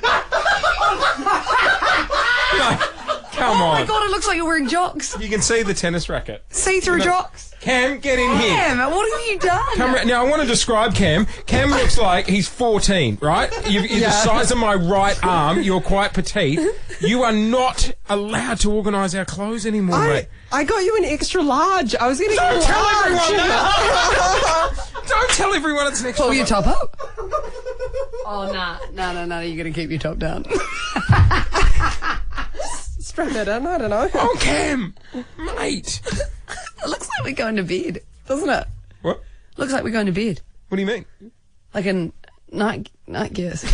[SPEAKER 2] No. Come on.
[SPEAKER 3] Oh my God, it looks like you're wearing jocks.
[SPEAKER 2] You can see the tennis racket.
[SPEAKER 3] See-through jocks.
[SPEAKER 2] Cam, get in here.
[SPEAKER 3] Cam, what have you done?
[SPEAKER 2] Now, I want to describe Cam. Cam looks like he's 14, right? You're the size of my right arm. You're quite petite. You are not allowed to organise our clothes anymore, mate.
[SPEAKER 4] I got you an extra large. I was getting
[SPEAKER 2] Don't
[SPEAKER 4] large.
[SPEAKER 2] tell everyone that. Don't tell everyone it's an extra
[SPEAKER 3] Pull your
[SPEAKER 2] large.
[SPEAKER 3] top up. Oh, no. You're going to keep your top down.
[SPEAKER 4] Strap that in, I don't know.
[SPEAKER 2] Oh, Cam! Mate!
[SPEAKER 3] It looks like we're going to bed, doesn't it?
[SPEAKER 2] What?
[SPEAKER 3] Looks like we're going to bed.
[SPEAKER 2] What do you mean?
[SPEAKER 3] Like a night gears.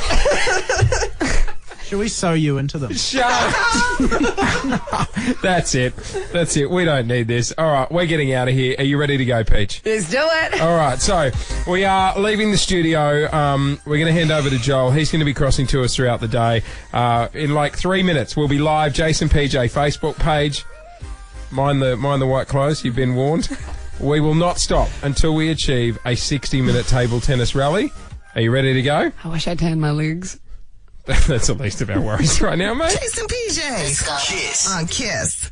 [SPEAKER 20] Should we sew you into them?
[SPEAKER 2] Shut up! That's it. We don't need this. All right, we're getting out of here. Are you ready to go, Peach?
[SPEAKER 3] Let's do it.
[SPEAKER 2] All right, so we are leaving the studio. We're going to hand over to Joel. He's going to be crossing to us throughout the day. In like 3 minutes, we'll be live. Jase and PJ Facebook page. Mind the white clothes. You've been warned. We will not stop until we achieve a 60-minute table tennis rally. Are you ready to go?
[SPEAKER 3] I wish I tanned my legs.
[SPEAKER 2] That's the least of our worries right now, mate.
[SPEAKER 1] Jase and PJ. Kiss on Kiss.